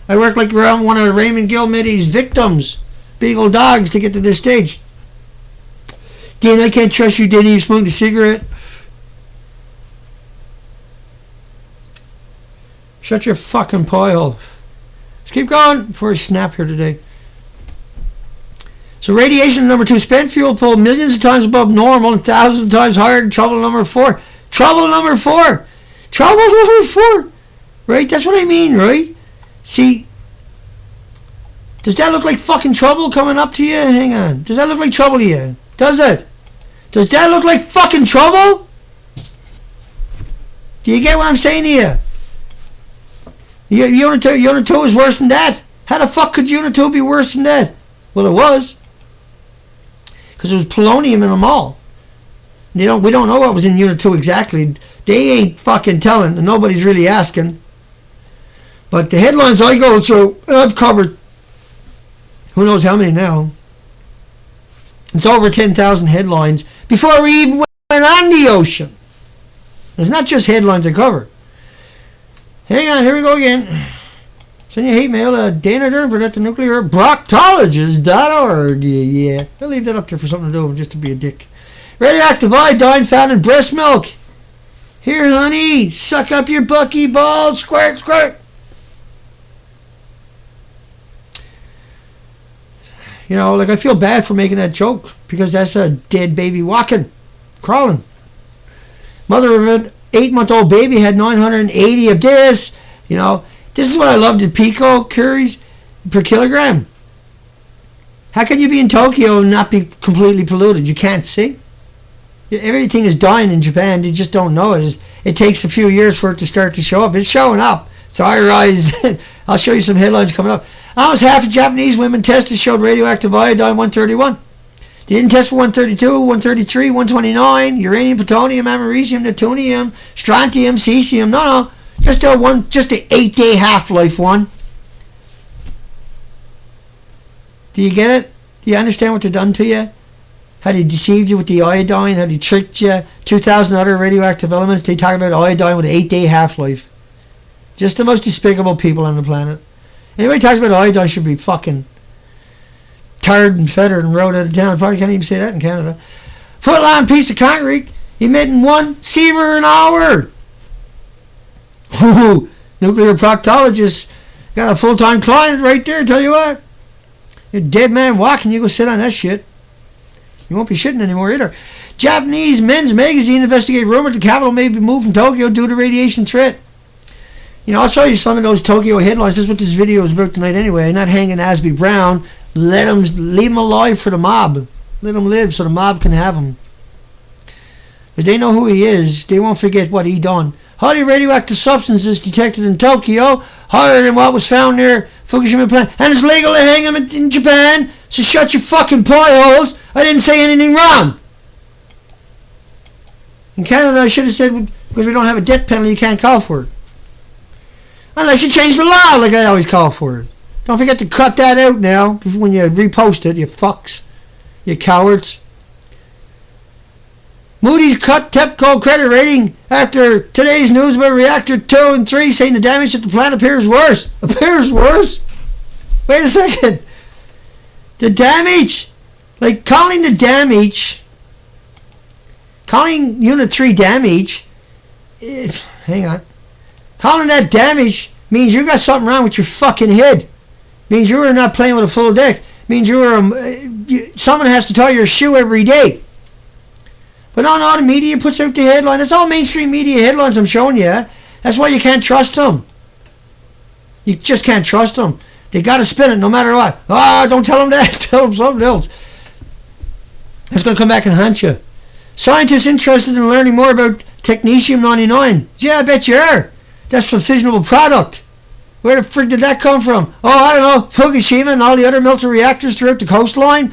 I work like one of Raymond Gilmitty's victims. Big old dogs to get to this stage. Dan, I can't trust you, Danny. You smoking a cigarette? Shut your fucking pie hole. Let's keep going before I snap here today. So radiation number 2, spent fuel pull millions of times above normal and thousands of times higher than trouble number 4. Trouble number 4. Right? That's what I mean, right? See, does that look like fucking trouble coming up to you? Hang on. Does that look like trouble to you? Does it? Does that look like fucking trouble? Do you get what I'm saying to you? Unit 2 is worse than that. How the fuck could Unit 2 be worse than that? Well, it was. Because there was polonium in them all. We don't know what was in Unit 2 exactly. They ain't fucking telling, and nobody's really asking. But the headlines I go through, I've covered who knows how many now. It's over 10,000 headlines before we even went on the ocean. It's not just headlines I cover. Hang on, here we go again. Send your hate mail to Dana Durnford at the Nuclear Proctologist.org. Yeah. I'll leave that up there for something to do, just to be a dick. Radioactive iodine found in breast milk. Here, honey, suck up your bucky balls. Squirt, squirt. You know, like I feel bad for making that joke because that's a dead baby walking, crawling. Mother of an 8-month-old baby had 980 of this. You know, this is what I love, the picocuries per kilogram. How can you be in Tokyo and not be completely polluted? You can't see. Everything is dying in Japan. They just don't know it. It takes a few years for it to start to show up. It's showing up. So I rise. I'll show you some headlines coming up. Almost half of Japanese women tested showed radioactive iodine 131. They didn't test for 132, 133, 129, uranium, plutonium, americium, neptunium, strontium, cesium. No. Just a 8-day half-life one. Do you get it? Do you understand what they've done to you? How they deceived you with the iodine, how they tricked you. 2,000 other radioactive elements. They talk about iodine with an 8-day half-life. Just the most despicable people on the planet. Anybody talks about iodine should be fucking tarred and feathered and rode out of town. Probably can't even say that in Canada. Foot-long piece of concrete emitting 1 sievert an hour. Ooh, Nuclear Proctologist got a full-time client right there, tell you what. You're a dead man walking, you go sit on that shit. You won't be shitting anymore either. Japanese men's magazine investigate rumor the capital may be moved from Tokyo due to radiation threat. You know, I'll show you some of those Tokyo headlines. This is what this video is about tonight anyway. Not hanging Azby Brown. Leave him alive for the mob. Let him live so the mob can have him. If they know who he is, they won't forget what he done. Highly radioactive substances detected in Tokyo, higher than what was found near Fukushima plant. And it's legal to hang him in Japan, so shut your fucking pie holes. I didn't say anything wrong. In Canada, I should have said, because we don't have a death penalty, you can't call for it. Unless you change the law, like I always call for it. Don't forget to cut that out now when you repost it, you fucks. You cowards. Moody's cut TEPCO credit rating after today's news about reactor 2 and 3, saying the damage at the plant appears worse. Appears worse? Wait a second. The damage, like calling the damage, calling Unit 3 damage, hang on. Calling that damage means you got something wrong with your fucking head. Means you are not playing with a full deck. Means you are, someone has to tie your shoe every day. But no, the media puts out the headline. It's all mainstream media headlines I'm showing you. That's why you can't trust them. You just can't trust them. They got to spin it no matter what. Don't tell them that. Tell them something else. That's going to come back and haunt you. Scientists interested in learning more about technetium-99. Yeah, I bet you are. That's for fissionable product. Where the frig did that come from? I don't know. Fukushima and all the other melted reactors throughout the coastline.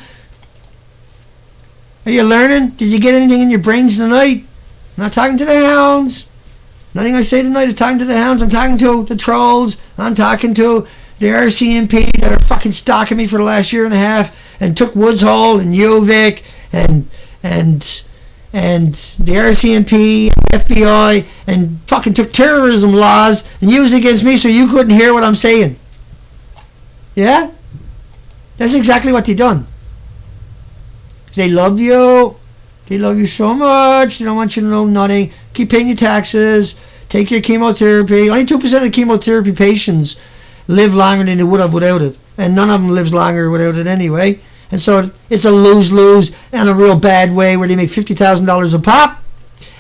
Are you learning? Did you get anything in your brains tonight? I'm not talking to the hounds. Nothing I say tonight is talking to the hounds. I'm talking to the trolls. I'm talking to the RCMP that are fucking stalking me for the last year and a half and took Woods Hole and UVic and the RCMP, FBI, and fucking took terrorism laws and used it against me so you couldn't hear what I'm saying. Yeah? That's exactly what they done. They love you. They love you so much. They don't want you to know nothing. Keep paying your taxes. Take your chemotherapy. Only 2% of chemotherapy patients live longer than they would have without it. And none of them lives longer without it anyway. And so it's a lose-lose in a real bad way where they make $50,000 a pop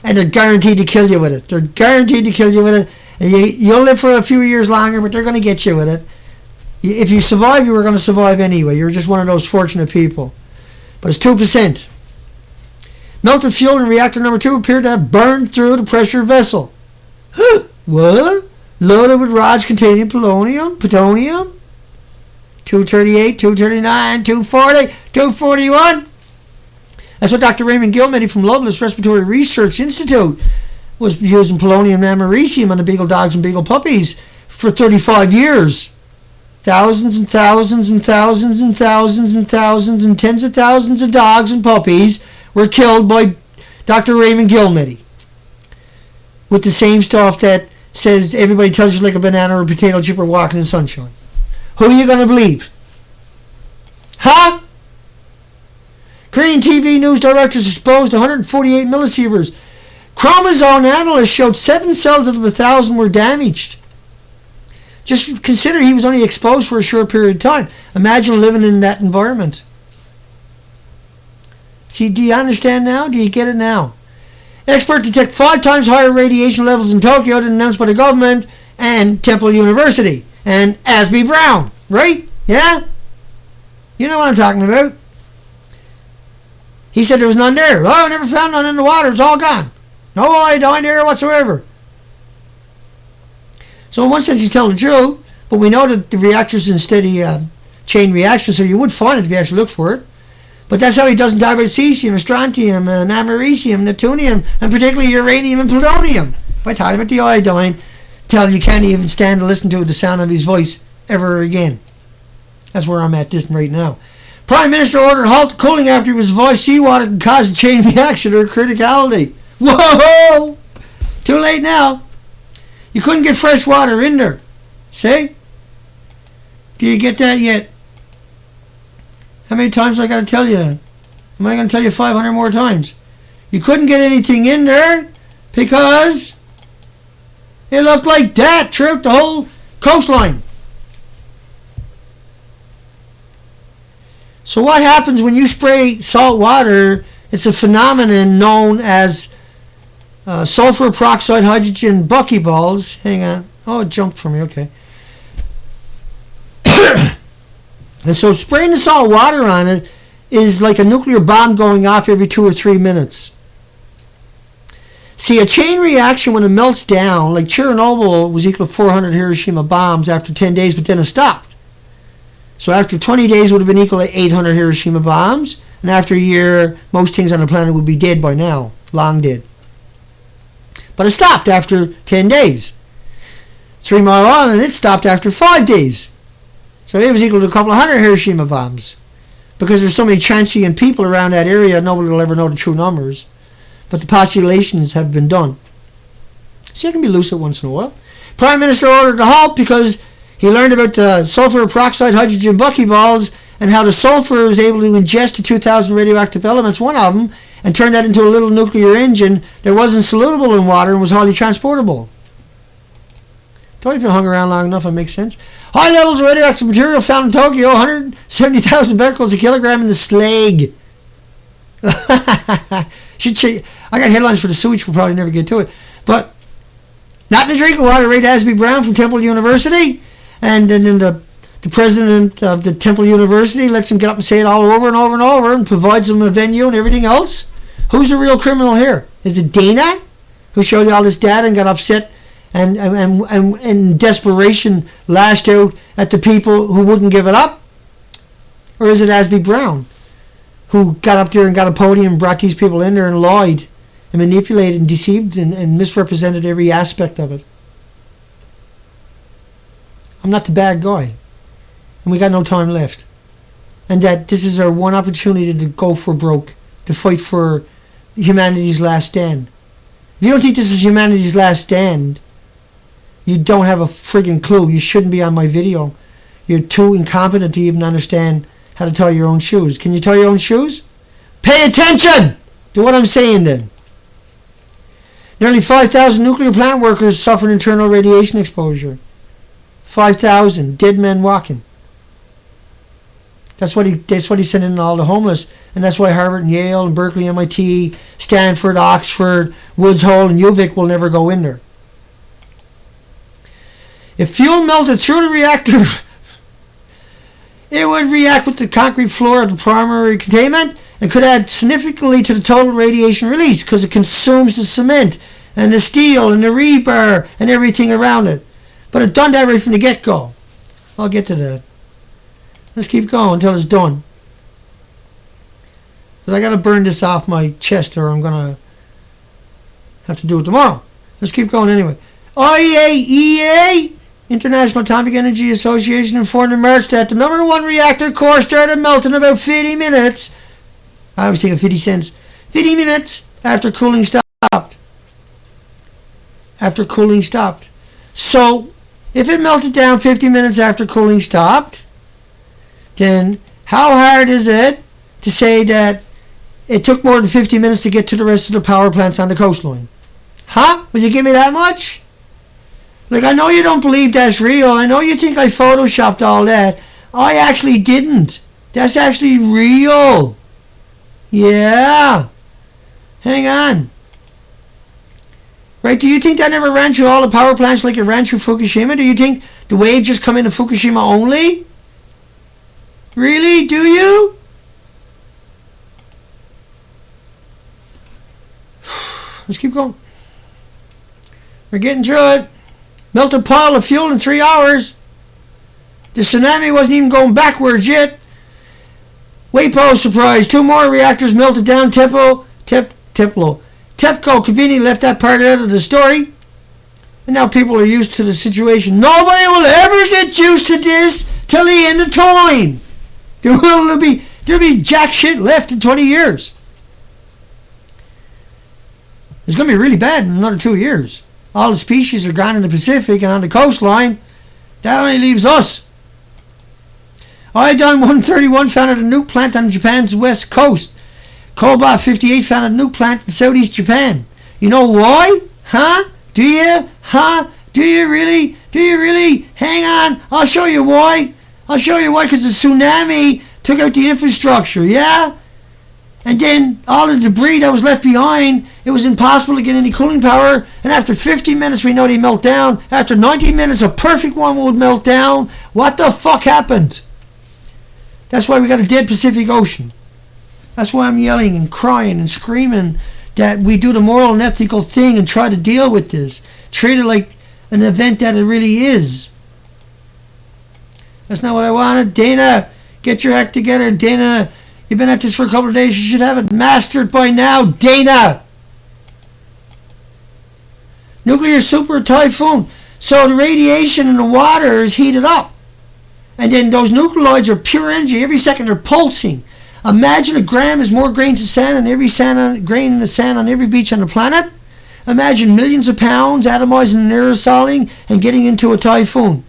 and they're guaranteed to kill you with it. They're guaranteed to kill you with it. And you'll live for a few years longer, but they're going to get you with it. If you survive, you were going to survive anyway. You're just one of those fortunate people. But it's 2%. Melted fuel in reactor number 2 appeared to have burned through the pressure vessel. What? Loaded with rods containing plutonium? 238, 239, 240, 241. That's what Dr. Raymond Gilmedy from Loveless Respiratory Research Institute was using polonium and americium on the beagle dogs and beagle puppies for 35 years. Thousands and thousands and thousands and thousands and thousands and tens of thousands of dogs and puppies were killed by Dr. Raymond Gilmedy with the same stuff that says everybody tells you like a banana or a potato chip or walking in sunshine. Who are you going to believe? Huh? Korean TV news directors exposed 148 millisieverts. Chromosome analysts showed 7 cells out of 1,000 were damaged. Just consider he was only exposed for a short period of time. Imagine living in that environment. See, do you understand now? Do you get it now? Experts detect 5 times higher radiation levels in Tokyo than announced by the government and Temple University and Azby Brown. Right? Yeah? You know what I'm talking about. He said there was none there. Oh, I never found none in the water. It's all gone. No iodine there whatsoever. So in one sense he's telling the truth, but we know that the reactor's in steady chain reaction, so you would find it if you actually look for it. But that's how he doesn't die about cesium, strontium, and americium, neptunium, and particularly uranium and plutonium. If I talk about the iodine, tell you can't even stand to listen to the sound of his voice ever again. That's where I'm at this right now. Prime Minister ordered halt to cooling after he was advised seawater can cause a chain reaction or criticality. Whoa! Too late now. You couldn't get fresh water in there. See? Do you get that yet? How many times I got to tell you? Am I going to tell you 500 more times? You couldn't get anything in there because it looked like that throughout the whole coastline. So what happens when you spray salt water? It's a phenomenon known as sulfur peroxide hydrogen buckyballs. Hang on. Oh, it jumped for me. Okay. And so spraying the salt water on it is like a nuclear bomb going off every 2 or 3 minutes. See, a chain reaction when it melts down, like Chernobyl was equal to 400 Hiroshima bombs after 10 days, but then it stopped. So after 20 days it would have been equal to 800 Hiroshima bombs, and after a year, most things on the planet would be dead by now, long dead. But it stopped after 10 days. 3 Mile Island, it stopped after 5 days. So it was equal to a couple of hundred Hiroshima bombs. Because there's so many transient people around that area, nobody will ever know the true numbers. But the postulations have been done. So you can be lucid once in a while. Prime Minister ordered a halt because he learned about the sulfur peroxide hydrogen buckyballs and how the sulfur was able to ingest the 2,000 radioactive elements, one of them, and turn that into a little nuclear engine that wasn't soluble in water and was highly transportable. Don't if you hung around long enough, it makes sense. High levels of radioactive material found in Tokyo, 170,000 becquerels a kilogram in the slag. I got headlines for the sewage, we'll probably never get to it. But not in the drinking water, Ray Azby Brown from Temple University. And then the president of the Temple University lets him get up and say it all over and over and over and provides them a venue and everything else. Who's the real criminal here? Is it Dana, who showed you all this data and got upset and in desperation lashed out at the people who wouldn't give it up? Or is it Azby Brown, who got up there and got a podium and brought these people in there and lied and manipulated and deceived and misrepresented every aspect of it? I'm not the bad guy. And we got no time left. And that this is our one opportunity to go for broke, to fight for humanity's last stand. If you don't think this is humanity's last stand, you don't have a friggin' clue. You shouldn't be on my video. You're too incompetent to even understand how to tie your own shoes. Can you tie your own shoes? Pay attention to what I'm saying then. Nearly 5,000 nuclear plant workers suffered internal radiation exposure. 5,000 dead men walking. That's what he's sending all the homeless, and that's why Harvard and Yale and Berkeley, MIT, Stanford, Oxford, Woods Hole, and UVic will never go in there. If fuel melted through the reactor, it would react with the concrete floor of the primary containment and could add significantly to the total radiation release because it consumes the cement and the steel and the rebar and everything around it. But it done that right from the get-go. I'll get to that. Let's keep going until it's done. Because I got to burn this off my chest or I'm going to have to do it tomorrow. Let's keep going anyway. IAEA, International Atomic Energy Association, informed in March that the number 1 reactor core started melting about 50 minutes. I was thinking 50 cents. 50 minutes after cooling stopped. So, if it melted down 50 minutes after cooling stopped, then how hard is it to say that it took more than 50 minutes to get to the rest of the power plants on the coastline? Huh? Will you give me that much? Like, I know you don't believe that's real. I know you think I photoshopped all that. I actually didn't. That's actually real. Yeah. Hang on. Right, do you think that never ran through all the power plants like it ran through Fukushima? Do you think the wave just come into Fukushima only? Really? Do you? Let's keep going. We're getting through it. Melted pile of fuel in 3 hours. The tsunami wasn't even going backwards yet. WAPO surprise. 2 more reactors melted down. TEPCO conveniently left that part out of the story. And now people are used to the situation. Nobody will ever get used to this till the end of time. There'll be jack shit left in 20 years. It's going to be really bad in another 2 years. All the species are gone in the Pacific and on the coastline. That only leaves us. Iodine-131 found at a nuke plant on Japan's west coast. Cobalt-58 found at a nuke plant in southeast Japan. You know why? Huh? Do you? Huh? Do you really? Do you really? Hang on. I'll show you why. Because the tsunami took out the infrastructure, yeah? And then all the debris that was left behind, it was impossible to get any cooling power. And after 50 minutes, we know they melt down. After 90 minutes, a perfect one would melt down. What the fuck happened? That's why we got a dead Pacific Ocean. That's why I'm yelling and crying and screaming that we do the moral and ethical thing and try to deal with this. Treat it like an event that it really is. That's not what I wanted. Dana, get your act together. Dana, you've been at this for a couple of days. You should have it mastered by now. Dana! Nuclear super typhoon. So the radiation in the water is heated up. And then those nucleoids are pure energy. Every second they're pulsing. Imagine a gram is more grains of sand than every grain in the sand on every beach on the planet. Imagine millions of pounds atomizing and aerosoling and getting into a typhoon.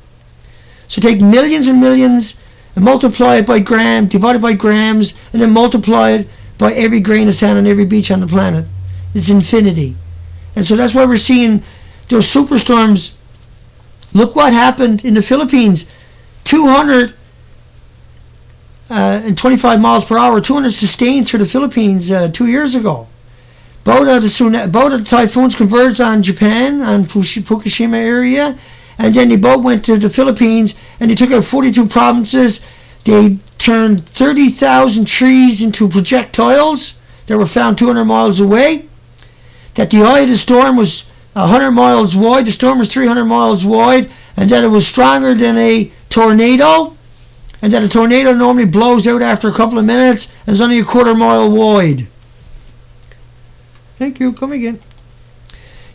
So take millions and millions and multiply it by gram, divide it by grams, and then multiply it by every grain of sand on every beach on the planet. It's infinity. And so that's why we're seeing those superstorms. Look what happened in the Philippines. 225 miles per hour, 200 sustained through the Philippines 2 years ago. Both of the typhoons converged on Japan, on Fukushima area, and then they both went to the Philippines, and they took out 42 provinces. They turned 30,000 trees into projectiles that were found 200 miles away. That the eye of the storm was 100 miles wide, the storm was 300 miles wide, and that it was stronger than a tornado, and that a tornado normally blows out after a couple of minutes and is only a quarter mile wide. Thank you. Come again.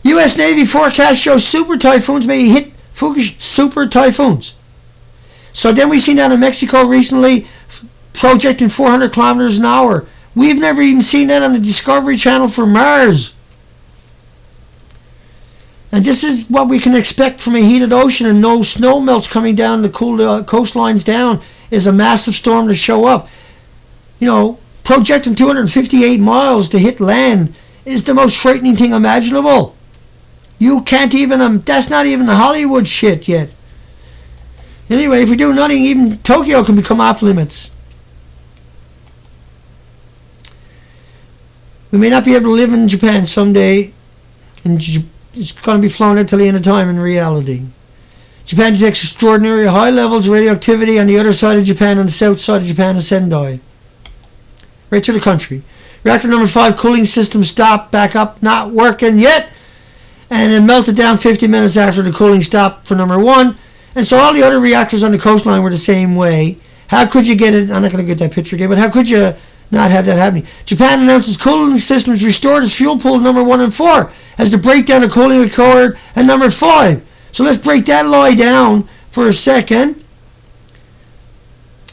U.S. Navy forecast shows super typhoons may hit super typhoons. So then we seen down in Mexico recently projecting 400 kilometers an hour. We've never even seen that on the Discovery Channel for Mars. And this is what we can expect from a heated ocean, and no snow melts coming down the cool coastlines down, is a massive storm to show up. You know, projecting 258 miles to hit land is the most frightening thing imaginable. You can't even, that's not even the Hollywood shit yet. Anyway, if we do nothing, even Tokyo can become off limits. We may not be able to live in Japan someday, and it's going to be flown out till the end of time in reality. Japan detects extraordinary high levels of radioactivity on the other side of Japan, on the south side of Japan in Sendai. Right to the country. Reactor number 5 cooling system stopped, back up, not working yet. And it melted down 50 minutes after the cooling stopped for number 1. And so all the other reactors on the coastline were the same way. How could you get it? I'm not going to get that picture again, but how could you not have that happening? Japan announces cooling systems restored as fuel pool number 1 and 4 as the breakdown of cooling occurred at number 5. So let's break that lie down for a second.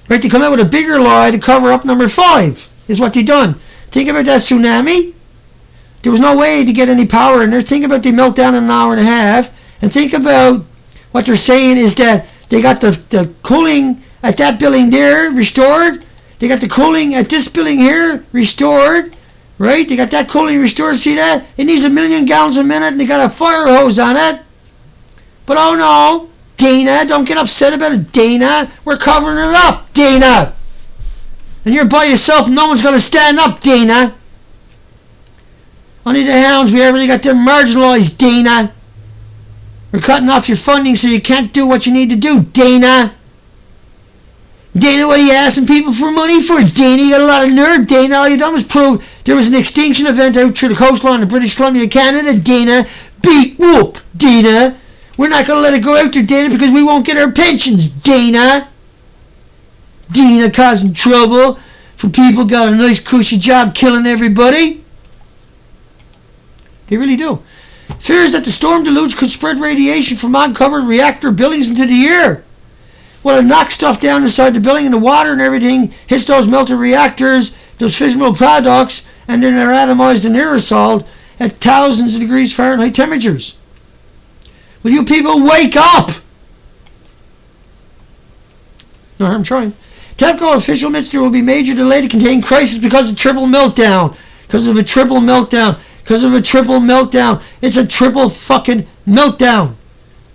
Right, they come out with a bigger lie to cover up number 5 is what they done. Think about that tsunami. There was no way to get any power in there. Think about they melt down in an hour and a half. And think about what they're saying is that they got the cooling at that building there restored. They got the cooling at this building here restored. Right? They got that cooling restored. See that? It needs 1 million gallons a minute and they got a fire hose on it. But oh no, Dana, don't get upset about it, Dana. We're covering it up, Dana. And you're by yourself, no one's going to stand up, Dana. Only the hounds, we already got them marginalized, Dana. We're cutting off your funding so you can't do what you need to do, Dana. Dana, what are you asking people for money for? Dana, you got a lot of nerve, Dana. All you done was prove there was an extinction event out through the coastline of British Columbia, Canada, Dana. Beat whoop, Dana. We're not going to let it go out there, Dana, because we won't get our pensions, Dana. Dana causing trouble for people got a nice cushy job killing everybody. They really do. Fears that the storm deluge could spread radiation from uncovered reactor buildings into the air. Well, it knocks stuff down inside the building and the water and everything hits those melted reactors, those fissional products, and then they're atomized and aerosoled at thousands of degrees Fahrenheit temperatures. Will you people wake up? No, I'm trying. TEPCO official admits there will be major delay to contain crisis because of triple meltdown. Because of a triple meltdown. Because of a triple meltdown. It's a triple fucking meltdown.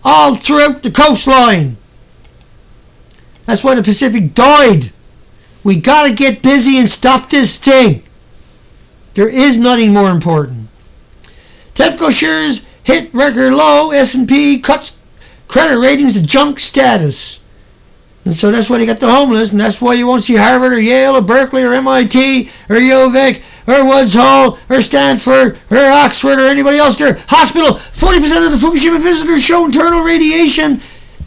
All throughout the coastline. That's why the Pacific died. We gotta get busy and stop this thing. There is nothing more important. TEPCO shares hit record low. S&P cuts credit ratings to junk status. And so that's why they got the homeless, and that's why you won't see Harvard or Yale or Berkeley or MIT or U of H or Woods Hole or Stanford or Oxford or anybody else there. Hospital, 40% of the Fukushima visitors show internal radiation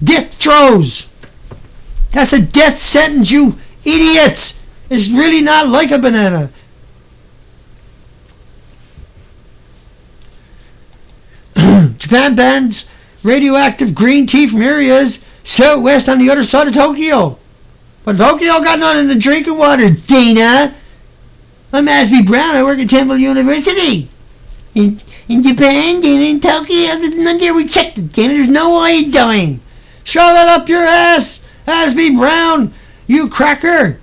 death throes. That's a death sentence, you idiots. It's really not like a banana. Japan bans radioactive green tea from areas southwest on the other side of Tokyo. But Tokyo got none in the drinking water, Dana. I'm Azby Brown. I work at Temple University. In Japan, Dana, in Tokyo, none there. We checked it, Dana. There's no iodine. Shove it up your ass, Azby Brown, you cracker.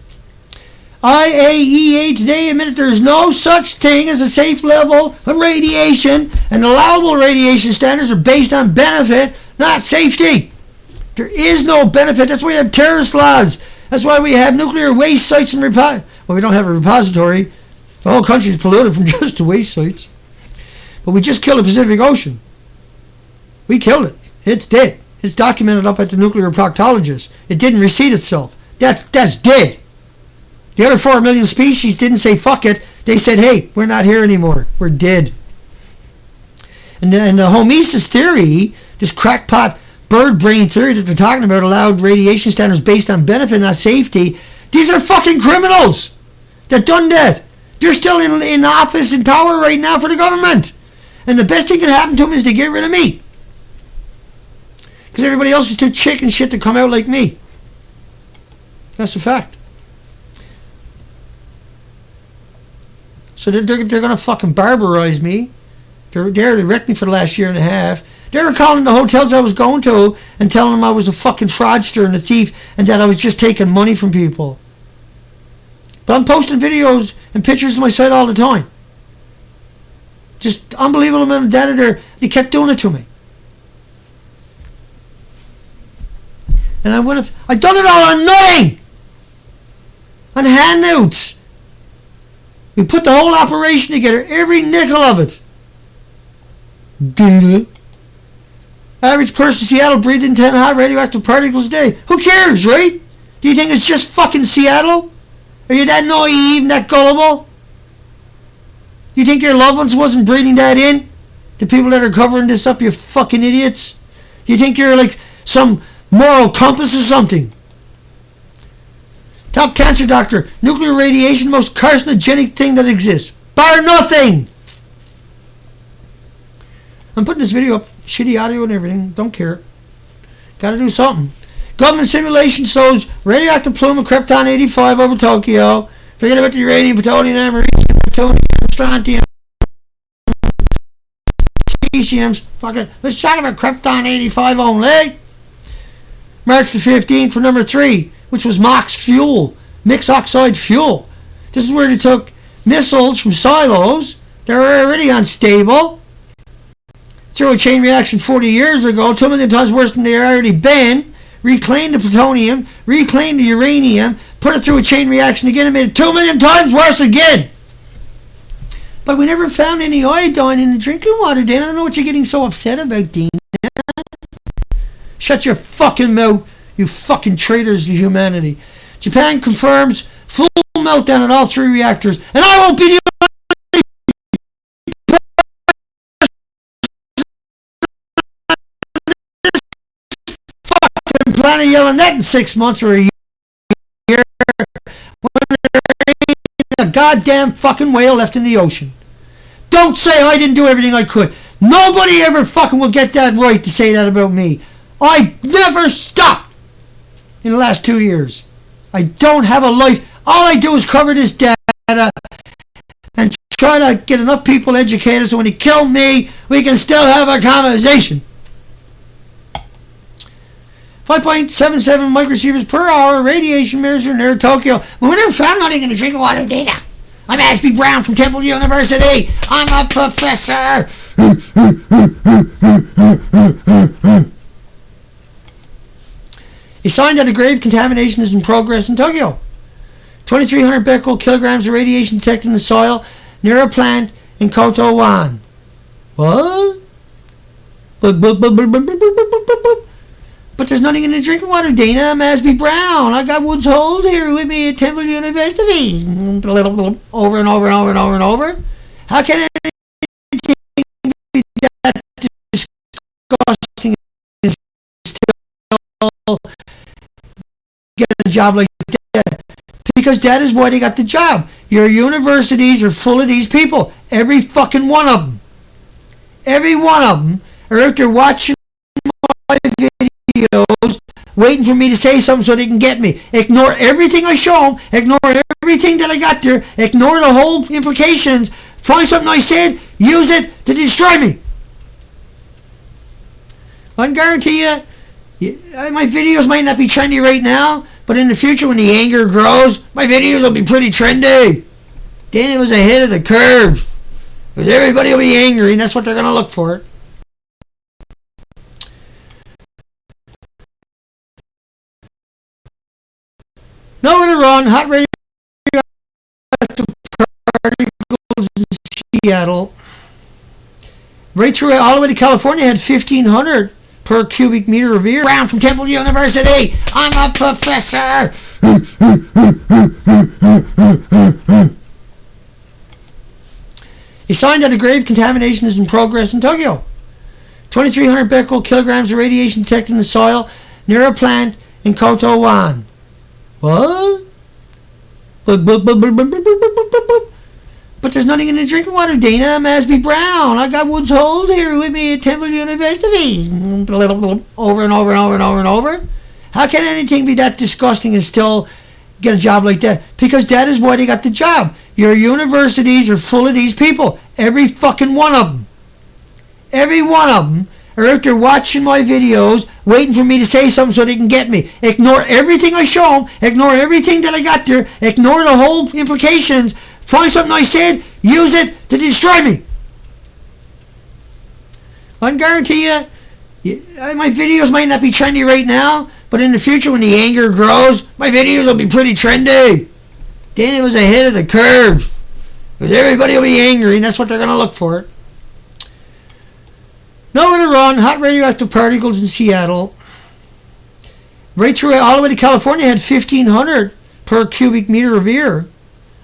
IAEA today admitted there is no such thing as a safe level of radiation, and allowable radiation standards are based on benefit, not safety. There is no benefit. That's why we have terrorist laws. That's why we have nuclear waste sites and well, we don't have a repository. The whole country is polluted from just the waste sites. But we just killed the Pacific Ocean. We killed it. It's dead. It's documented up at the Nuclear Proctologist. It didn't reseed itself. That's dead. The other 4 million species didn't say fuck it. They said, hey, we're not here anymore. We're dead. And the homeostasis theory, this crackpot bird brain theory that they're talking about, allowed radiation standards based on benefit, not safety. These are fucking criminals that done that. They're still in office and power right now for the government. And the best thing can happen to them is they get rid of me. Because everybody else is too chicken shit to come out like me. That's a fact. So they're going to fucking barbarize me. They're there to wreck me for the last year and a half. They were calling the hotels I was going to and telling them I was a fucking fraudster and a thief and that I was just taking money from people. But I'm posting videos and pictures to my site all the time. Just unbelievable amount of data there. They kept doing it to me. And I done it all on nothing. On handouts. We put the whole operation together, every nickel of it. Data. Average person in Seattle breathed in 10 hot radioactive particles a day. Who cares, right? Do you think it's just fucking Seattle? Are you that naive and that gullible? You think your loved ones wasn't breathing that in? The people that are covering this up, you fucking idiots? You think you're like some moral compass or something? Top cancer doctor, nuclear radiation, most carcinogenic thing that exists. Bar nothing! I'm putting this video up, shitty audio and everything, don't care. Gotta do something. Government simulation shows radioactive plume of Krypton-85 over Tokyo. Forget about the uranium, plutonium, americium, plutonium, strontium, cesiums. Fuck it. Let's talk about Krypton-85 only. March the 15th for number 3, which was MOX fuel, mixed oxide fuel. This is where they took missiles from silos that were already unstable, through a chain reaction 40 years ago, 2 million times worse than they already been, reclaimed the plutonium, reclaimed the uranium, put it through a chain reaction again and made it 2 million times worse again. But we never found any iodine in the drinking water, Dan. I don't know what you're getting so upset about, Dean. Shut your fucking mouth, you fucking traitors to humanity. Japan confirms full meltdown at all 3 reactors, and I won't be the fucking planet yelling that in 6 months or a year when there ain't a goddamn fucking whale left in the ocean. Don't say I didn't do everything I could. Nobody ever fucking will get that right to say that about me. I never stopped in the last 2 years. I don't have a life. All I do is cover this data and try to get enough people educated so when they kill me, we can still have a conversation. 5.77 microsieverts per hour radiation measure near Tokyo. But we never found nothing in the drinking water data. I'm Azby Brown from Temple University. I'm a professor. A sign that a grave contamination is in progress in Tokyo. 2,300 becquerel kilograms of radiation detected in the soil near a plant in Koto Wan. What? But there's nothing in the drinking water, Dana. I'm Azby Brown. I got Woods Hole here with me at Temple University. Over and over and over and over and over. How can anything be that disgusting and still get a job like that? Because that is why they got the job. Your universities are full of these people. Every fucking one of them. Every one of them are out there watching my videos, waiting for me to say something so they can get me. Ignore everything I show them. Ignore everything that I got there. Ignore the whole implications. Find something I said. Use it to destroy me. I can guarantee you, my videos might not be trendy right now, but in the future when the anger grows, my videos will be pretty trendy. Then it was ahead of the curve. Because everybody will be angry, and that's what they're going to look for. Nowhere to run. Hot radioactive particles in Seattle. Right through all the way to California had 1,500 per cubic meter of air. Brown from Temple University. I'm a professor. He signed that a grave contamination is in progress in Tokyo. 2,300 becquerel kilograms of radiation detected in the soil near a plant in Koto Wan. What? But there's nothing in the drinking water, Dana. I'm Azby Brown. I got Woods Hole here with me at Temple University. Over and over and over and over and over. How can anything be that disgusting and still get a job like that? Because that is why they got the job. Your universities are full of these people. Every fucking one of them. Every one of them are out there watching my videos, waiting for me to say something so they can get me. Ignore everything I show them. Ignore everything that I got there. Ignore the whole implications. Find something I said. Use it to destroy me. I can guarantee you, my videos might not be trendy right now, but in the future when the anger grows, my videos will be pretty trendy. Then it was ahead of the curve. Because everybody will be angry, and that's what they're going to look for. Nowhere to run. Hot radioactive particles in Seattle. Right through all the way to California had 1,500 per cubic meter of air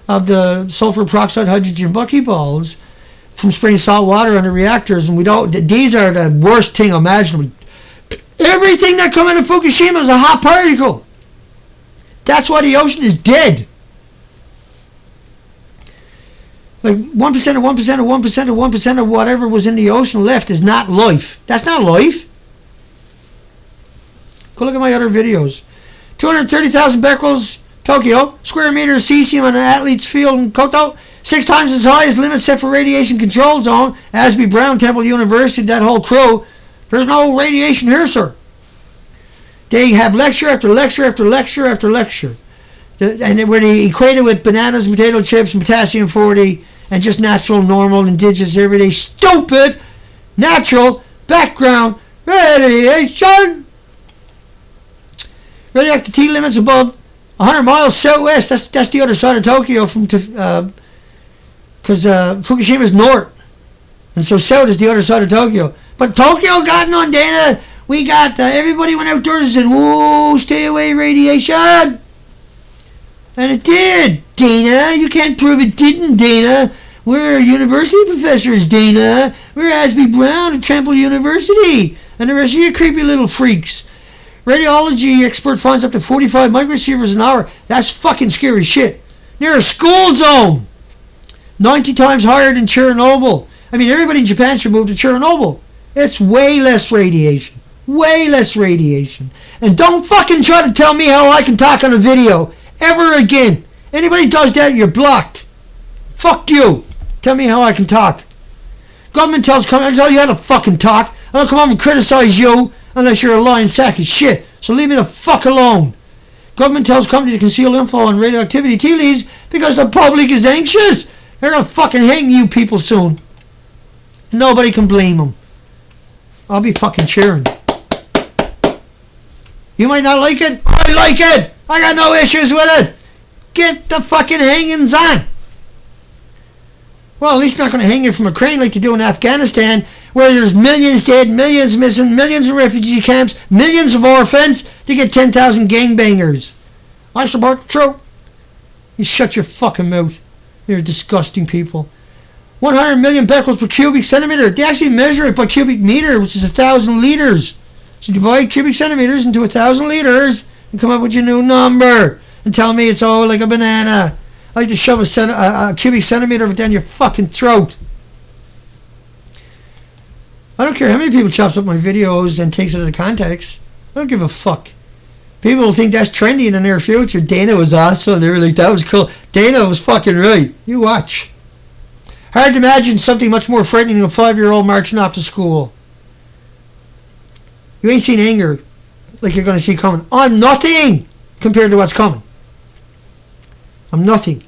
of the sulfur peroxide hydrogen buckyballs from spraying salt water on the reactors. And these are the worst thing imaginable. Everything that come out of Fukushima is a hot particle. That's why the ocean is dead. Like 1% of 1% of 1% of 1% of whatever was in the ocean left is not life. That's not life. Go look at my other videos. 230,000 becquerels, Tokyo. Square meter of cesium on an athlete's field in Koto. 6 times as high as limit set for radiation control zone. Azby Brown, Temple University, that whole crew. There's no radiation here, sir. They have lecture after lecture after lecture after lecture. And where they equate it with bananas, potato chips, and potassium 40, and just natural, normal, indigenous, everyday, stupid, natural, background, radiation. Radioactivity limits above 100 miles southwest. That's the other side of Tokyo because Fukushima is north. And so south is the other side of Tokyo. But Tokyo got on, Dana. We got, everybody went outdoors and said, whoa, stay away, radiation. And it did, Dana. You can't prove it didn't, Dana. We're university professors, Dana. We're Azby Brown at Temple University. And the rest of you creepy little freaks. Radiology expert finds up to 45 microsieverts an hour. That's fucking scary shit. Near a school zone. 90 times higher than Chernobyl. I mean, everybody in Japan should move to Chernobyl. It's way less radiation. Way less radiation. And don't fucking try to tell me how I can talk on a video ever again. Anybody does that, you're blocked. Fuck you. Tell me how I can talk. Government tells I tell you how to fucking talk. I don't come over and criticize you unless you're a lying sack of shit. So leave me the fuck alone. Government tells companies to conceal info on radioactivity tea leaves because the public is anxious. They're gonna fucking hang you people soon. Nobody can blame them. I'll be fucking cheering. You might not like it. I like it. I got no issues with it. get the fucking hangings on. Well, at least not going to hang you from a crane like they do in Afghanistan, where there's millions dead, millions missing, millions in refugee camps, millions of orphans to get 10,000 gangbangers. I support the truth. You shut your fucking mouth. You're disgusting people. 100 million becquerels per cubic centimeter. They actually measure it by cubic meter, which is 1,000 liters. So divide cubic centimeters into 1,000 liters and come up with your new number. And tell me it's all like a banana. I like to shove a cubic centimeter of it down your fucking throat. I don't care how many people chops up my videos and takes it out of context. I don't give a fuck. People will think that's trendy in the near future. Dana was awesome. They were like, that was cool. Dana was fucking right. You watch. Hard to imagine something much more frightening than a 5-year-old marching off to school. You ain't seen anger like you're going to see coming. I'm nothing compared to what's coming. I'm nothing.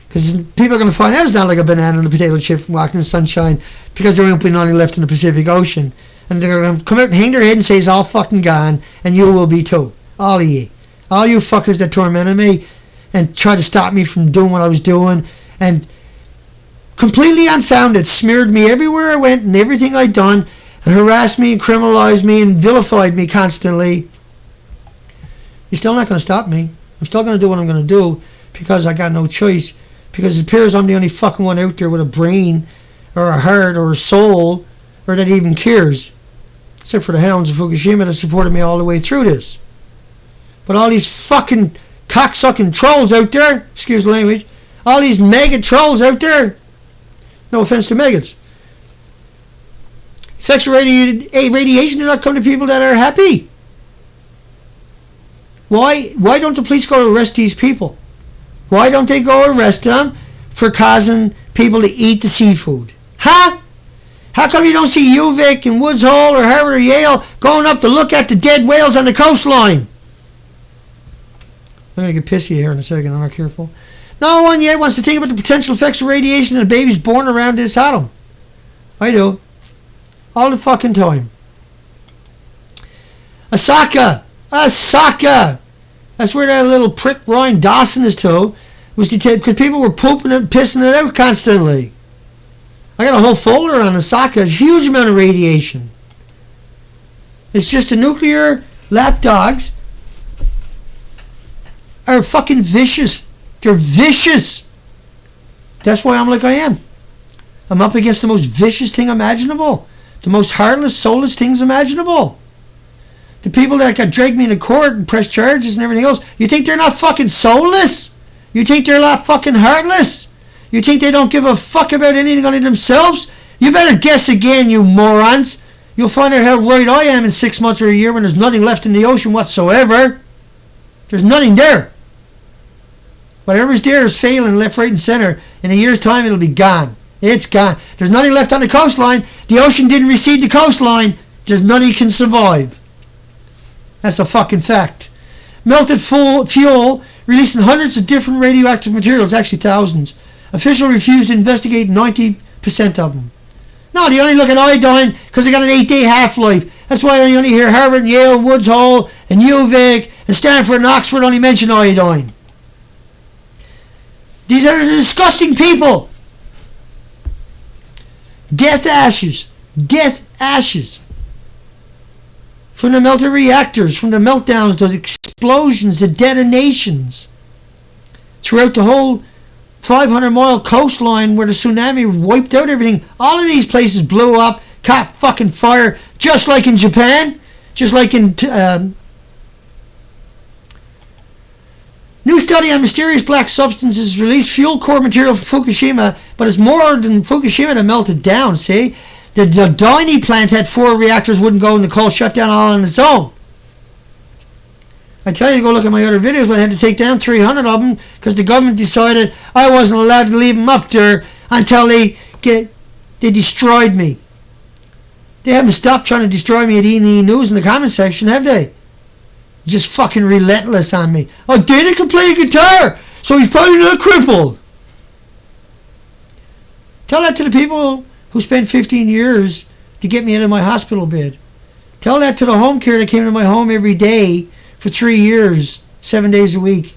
Because people are going to find out it's not like a banana and a potato chip walking in the sunshine because there won't be nothing left in the Pacific Ocean. And they're going to come out and hang their head and say it's all fucking gone, and you will be too. All of you. All you fuckers that tormented me and tried to stop me from doing what I was doing and completely unfounded, smeared me everywhere I went and everything I'd done and harassed me and criminalized me and vilified me constantly. You're still not going to stop me. I'm still going to do what I'm going to do because I got no choice. Because it appears I'm the only fucking one out there with a brain or a heart or a soul or that even cares. Except for the hounds of Fukushima that supported me all the way through this. But all these fucking cocksucking trolls out there, excuse the language, all these maggot trolls out there, no offense to maggots, effects of radiation do not come to people that are happy. Why don't the police go to arrest these people? Why don't they go arrest them for causing people to eat the seafood? Huh? How come you don't see UVic and Woods Hole or Harvard or Yale going up to look at the dead whales on the coastline? I'm going to get pissy here in a second. I'm not careful. No one yet wants to think about the potential effects of radiation on babies born around this atom. I do. All the fucking time. Osaka. That's where that little prick Ryan Dawson is to. Was detained because people were pooping and pissing it out constantly. I got a whole folder on Osaka. A huge amount of radiation. It's just the nuclear lapdogs are fucking vicious. They're vicious. That's why I'm like I am. I'm up against the most vicious thing imaginable. The most heartless, soulless things imaginable. The people that got dragged me into court and pressed charges and everything else, you think they're not fucking soulless? You think they're not fucking heartless? You think they don't give a fuck about anything other than themselves? You better guess again, you morons. You'll find out how right I am in 6 months or a year when there's nothing left in the ocean whatsoever. There's nothing there. Whatever's there is failing left, right, and center. In a year's time, it'll be gone. It's gone. There's nothing left on the coastline. The ocean didn't recede the coastline. There's nothing can survive. That's a fucking fact. Melted fuel releasing hundreds of different radioactive materials, actually thousands. Officials refused to investigate 90% of them. No, they only look at iodine because they got an 8-day half-life. That's why you only hear Harvard and Yale, Woods Hole, and UVic, and Stanford and Oxford only mention iodine. These are the disgusting people. Death ashes. Death ashes. From the melted reactors, from the meltdowns, the explosions, the detonations. Throughout the whole 500-mile coastline where the tsunami wiped out everything, all of these places blew up, caught fucking fire, just like in Japan, just like in... New study on mysterious black substances released fuel core material from Fukushima, but it's more than Fukushima that melted down, see? The Daini plant had 4 reactors, wouldn't go in the cold shutdown all on its own. I tell you to go look at my other videos, but I had to take down 300 of them because the government decided I wasn't allowed to leave them up there until they destroyed me. They haven't stopped trying to destroy me at E&E News in the comment section, have they? Just fucking relentless on me. Oh, Dana can play a guitar, so he's probably not crippled. Tell that to the people who spent 15 years to get me out of my hospital bed. Tell that to the home care that came to my home every day for 3 years, 7 days a week.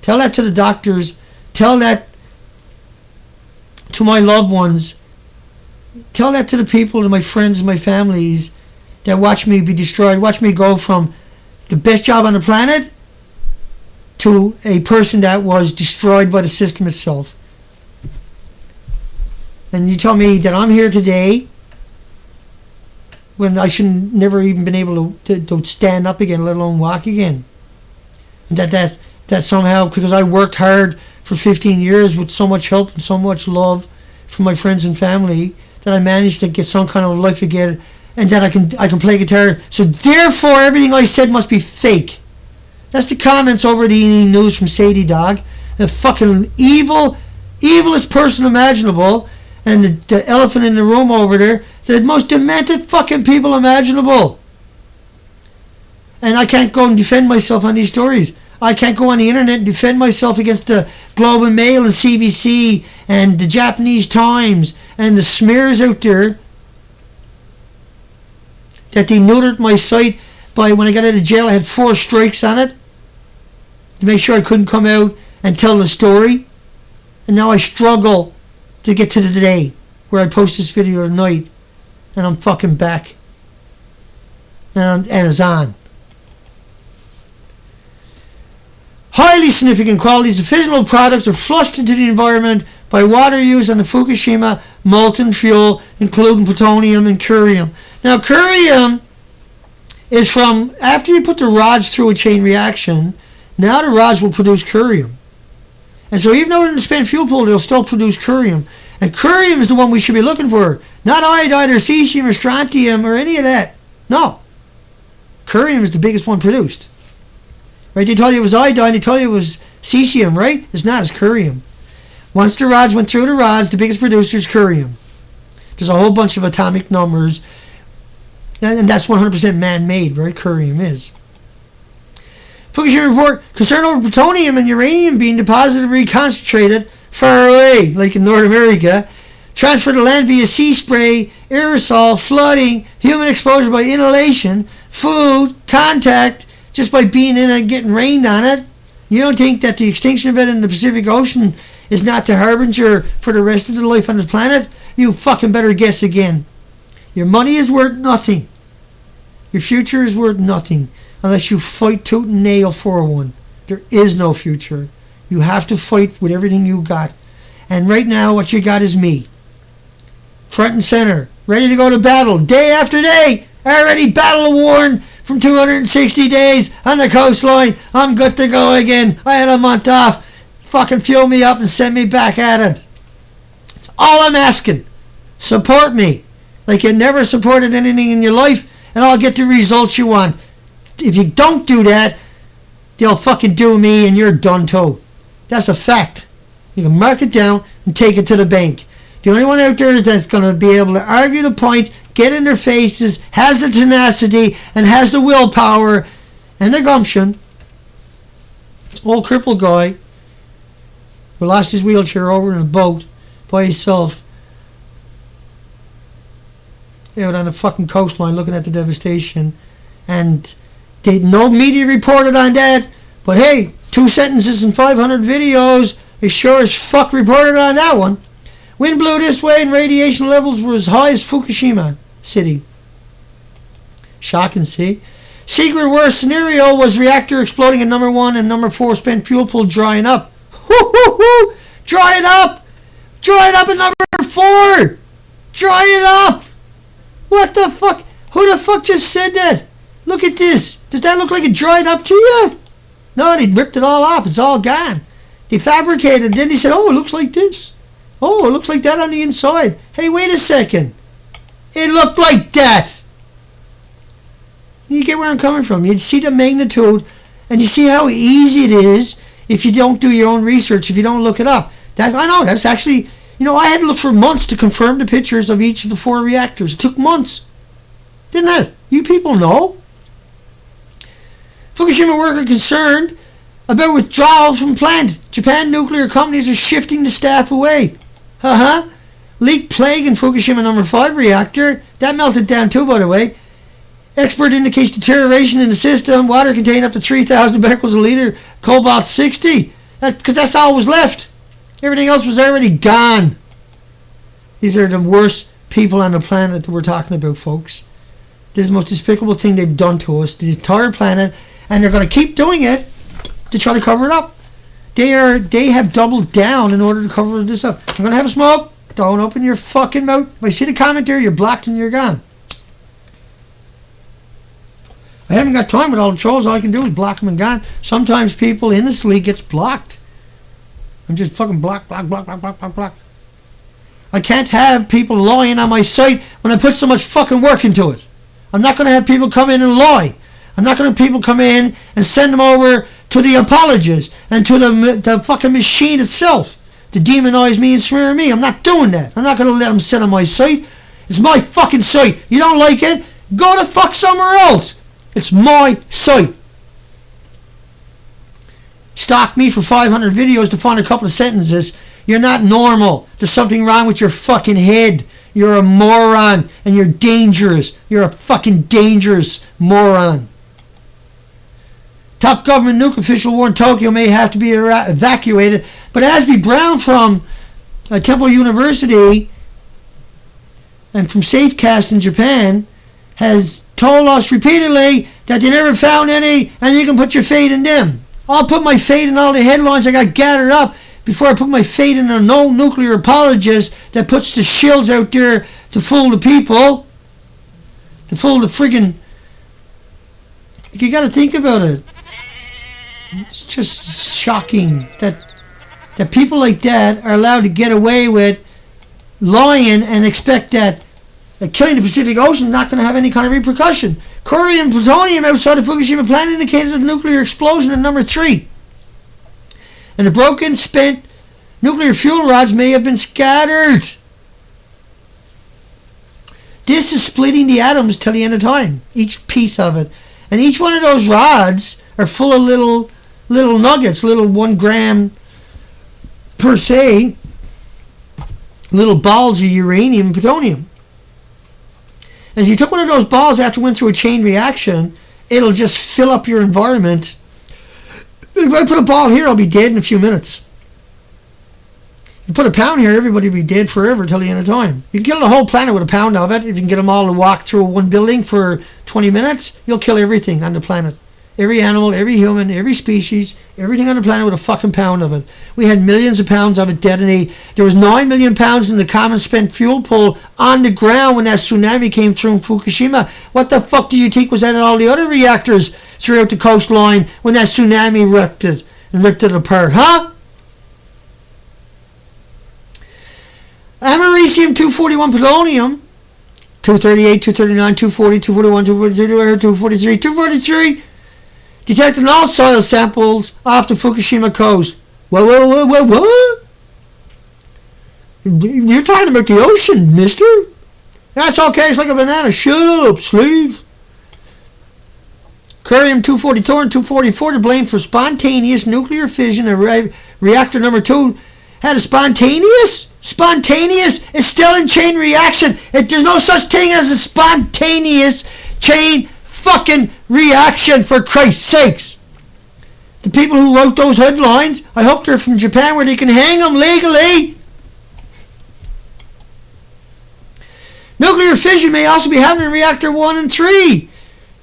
Tell that to the doctors. Tell that to my loved ones. Tell that to the people, to my friends and my families that watch me be destroyed. Watch me go from the best job on the planet to a person that was destroyed by the system itself. And you tell me that I'm here today when I shouldn't never even been able to stand up again, let alone walk again. And that somehow, because I worked hard for 15 years with so much help and so much love from my friends and family, that I managed to get some kind of life again, and that I can play guitar. So therefore, everything I said must be fake. That's the comments over the E! News from Sadie Dog. The fucking evilest person imaginable, and the elephant in the room over there, the most demented fucking people imaginable. And I can't go and defend myself on these stories. I can't go on the internet and defend myself against the Globe and Mail and CBC and the Japanese Times and the smears out there that they neutered my site by, when I got out of jail, I had 4 strikes on it to make sure I couldn't come out and tell the story. And now I struggle to get to the day where I post this video at night, and I'm fucking back. And it's on. Highly significant qualities of fissional products are flushed into the environment by water used on the Fukushima molten fuel, including plutonium and curium. Now, curium is from, after you put the rods through a chain reaction, now the rods will produce curium. And so even though in the spent fuel pool, they'll still produce curium. And curium is the one we should be looking for. Not iodine or cesium or strontium or any of that. No. Curium is the biggest one produced. Right? They told you it was iodine, they told you it was cesium, right? It's not, it's curium. Once the rods went through the rods, the biggest producer is curium. There's a whole bunch of atomic numbers, and that's 100% man-made, right? Curium is. Fukushima report, concern over plutonium and uranium being deposited or reconcentrated far away, like in North America. Transfer to land via sea spray, aerosol, flooding, human exposure by inhalation, food, contact, just by being in it and getting rained on it. You don't think that the extinction event in the Pacific Ocean is not the harbinger for the rest of the life on the planet? You fucking better guess again. Your money is worth nothing. Your future is worth nothing unless you fight tooth and nail for one. There is no future. You have to fight with everything you got. And right now, what you got is me. Front and center. Ready to go to battle. Day after day. Already battle worn from 260 days on the coastline. I'm good to go again. I had a month off. Fucking fuel me up and send me back at it. That's all I'm asking. Support me. Like you never supported anything in your life, and I'll get the results you want. If you don't do that, they'll fucking do me and you're done too. That's a fact. You can mark it down and take it to the bank. The only one out there that's going to be able to argue the point, get in their faces, has the tenacity, and has the willpower and the gumption. Old crippled guy who lost his wheelchair over in a boat by himself out on the fucking coastline looking at the devastation. And no media reported on that. But hey, 2 sentences and 500 videos, they sure as fuck reported on that one. Wind blew this way and radiation levels were as high as Fukushima City. Shocking, see? Secret worst scenario was reactor exploding at number 1 and number 4 spent fuel pool drying up. Hoo-hoo-hoo! Dry it up! Dry it up at number 4! Dry it up! What the fuck? Who the fuck just said that? Look at this. Does that look like it dried up to you? No, they ripped it all off. It's all gone. They fabricated it. Then they said, oh, it looks like this. Oh, it looks like that on the inside. Hey, wait a second. It looked like that. You get where I'm coming from. You see the magnitude, and you see how easy it is if you don't do your own research, if you don't look it up. I know, that's actually, I had to look for months to confirm the pictures of each of the 4 reactors. It took months. Didn't it? You people know. Fukushima worker concerned about withdrawal from plant. Japan nuclear companies are shifting the staff away. Leak plague in Fukushima number 5 reactor. That melted down too, by the way. Expert indicates deterioration in the system. Water contained up to 3,000 becquerels a liter. Cobalt 60. Because that's all was left. Everything else was already gone. These are the worst people on the planet that we're talking about, folks. This is the most despicable thing they've done to us, the entire planet, and they're going to keep doing it to try to cover it up. They have doubled down in order to cover this up. I'm going to have a smoke. Don't open your fucking mouth. If I see the comment there, you're blocked and you're gone. I haven't got time with all the trolls. All I can do is block them and gone. Sometimes people in this league gets blocked. I'm just fucking block. I can't have people lying on my site when I put so much fucking work into it. I'm not going to have people come in and lie. I'm not going to have people come in and send them over to the apologists and to the fucking machine itself to demonize me and smear me. I'm not doing that. I'm not going to let them sit on my site. It's my fucking site. You don't like it? Go to fuck somewhere else. It's my site. Stalk me for 500 videos to find a couple of sentences. You're not normal. There's something wrong with your fucking head. You're a moron and you're dangerous. You're a fucking dangerous moron. Top government nuke official warned Tokyo may have to be evacuated. But Azby Brown from Temple University and from SAFECAST in Japan has told us repeatedly that they never found any and you can put your fate in them. I'll put my fate in all the headlines I got gathered up before I put my fate in a no nuclear apologist that puts the shills out there to fool the people. To fool the friggin'... You gotta think about it. It's just shocking that people like that are allowed to get away with lying and expect that killing the Pacific Ocean is not going to have any kind of repercussion. Curium and plutonium outside the Fukushima plant indicated a nuclear explosion at number 3. And the broken, spent nuclear fuel rods may have been scattered. This is splitting the atoms till the end of time. Each piece of it. And each one of those rods are full of little nuggets, little 1 gram per se, little balls of uranium and plutonium. And if you took one of those balls after it went through a chain reaction, it'll just fill up your environment. If I put a ball here, I'll be dead in a few minutes. You put a pound here, everybody will be dead forever till the end of time. You can kill the whole planet with a pound of it. If you can get them all to walk through one building for 20 minutes, you'll kill everything on the planet. Every animal, every human, every species, everything on the planet with a fucking pound of it. We had millions of pounds of it detonate. There was 9 million pounds in the common spent fuel pool on the ground when that tsunami came through in Fukushima. What the fuck do you think was that in all the other reactors throughout the coastline when that tsunami ripped it apart, huh? Americium 241 plutonium 238, 239, 240, 241, 242, 243, 243 detected in all soil samples off the Fukushima coast. What? You're talking about the ocean, mister? That's okay, it's like a banana. Shut up, sleeve. Curium 242 and 244 to blame for spontaneous nuclear fission at reactor number 2 had a spontaneous? Spontaneous is still in chain reaction. There's no such thing as a spontaneous chain fucking reaction, for Christ's sakes. The people who wrote those headlines, I hope they're from Japan where they can hang them legally. Nuclear fission may also be happening in reactor 1 and 3.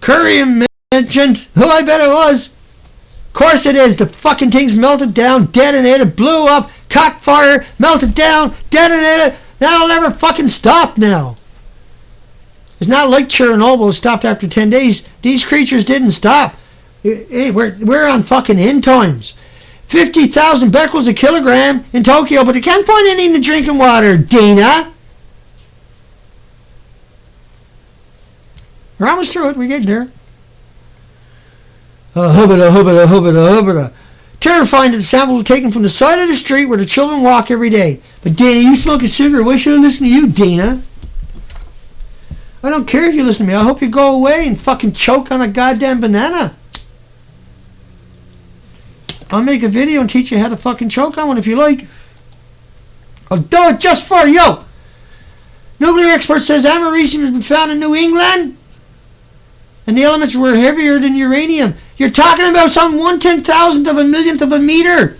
Curium mentioned. Oh, I bet it was. Of course it is. The fucking thing's melted down, detonated, blew up, caught fire, melted down, detonated. That'll never fucking stop now. It's not like Chernobyl stopped after 10 days. These creatures didn't stop. We're on fucking end times. 50,000 becquerels a kilogram in Tokyo, but they can't find any in the drinking water, Dana. We're almost through it. We're getting there. Hubbada. Terrifying that the samples were taken from the side of the street where the children walk every day. But Dana, you smoke a cigarette. Why should I listen to you, Dana? I don't care if you listen to me. I hope you go away and fucking choke on a goddamn banana. I'll make a video and teach you how to fucking choke on one if you like. I'll do it just for you. Nuclear expert says americium has been found in New England and the elements were heavier than uranium. You're talking about some 1/10,000th of a millionth of a meter.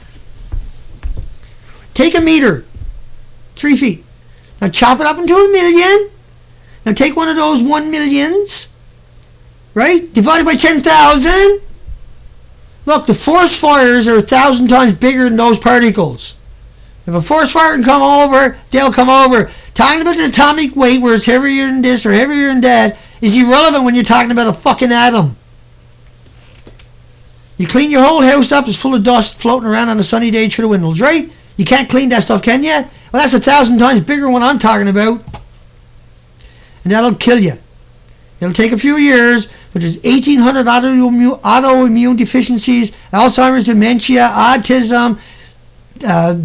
Take a meter, 3 feet. Now chop it up into a million. Now take one of those 1 millions, right? Divide it by 10,000. Look, the forest fires are 1,000 times bigger than those particles. If a forest fire can come over, they'll come over. Talking about the atomic weight where it's heavier than this or heavier than that is irrelevant when you're talking about a fucking atom. You clean your whole house up, it's full of dust floating around on a sunny day through the windows, right? You can't clean that stuff, can you? Well, that's 1,000 times bigger than what I'm talking about. And that'll kill you. It'll take a few years, but there's 1,800 autoimmune deficiencies, Alzheimer's, dementia, autism,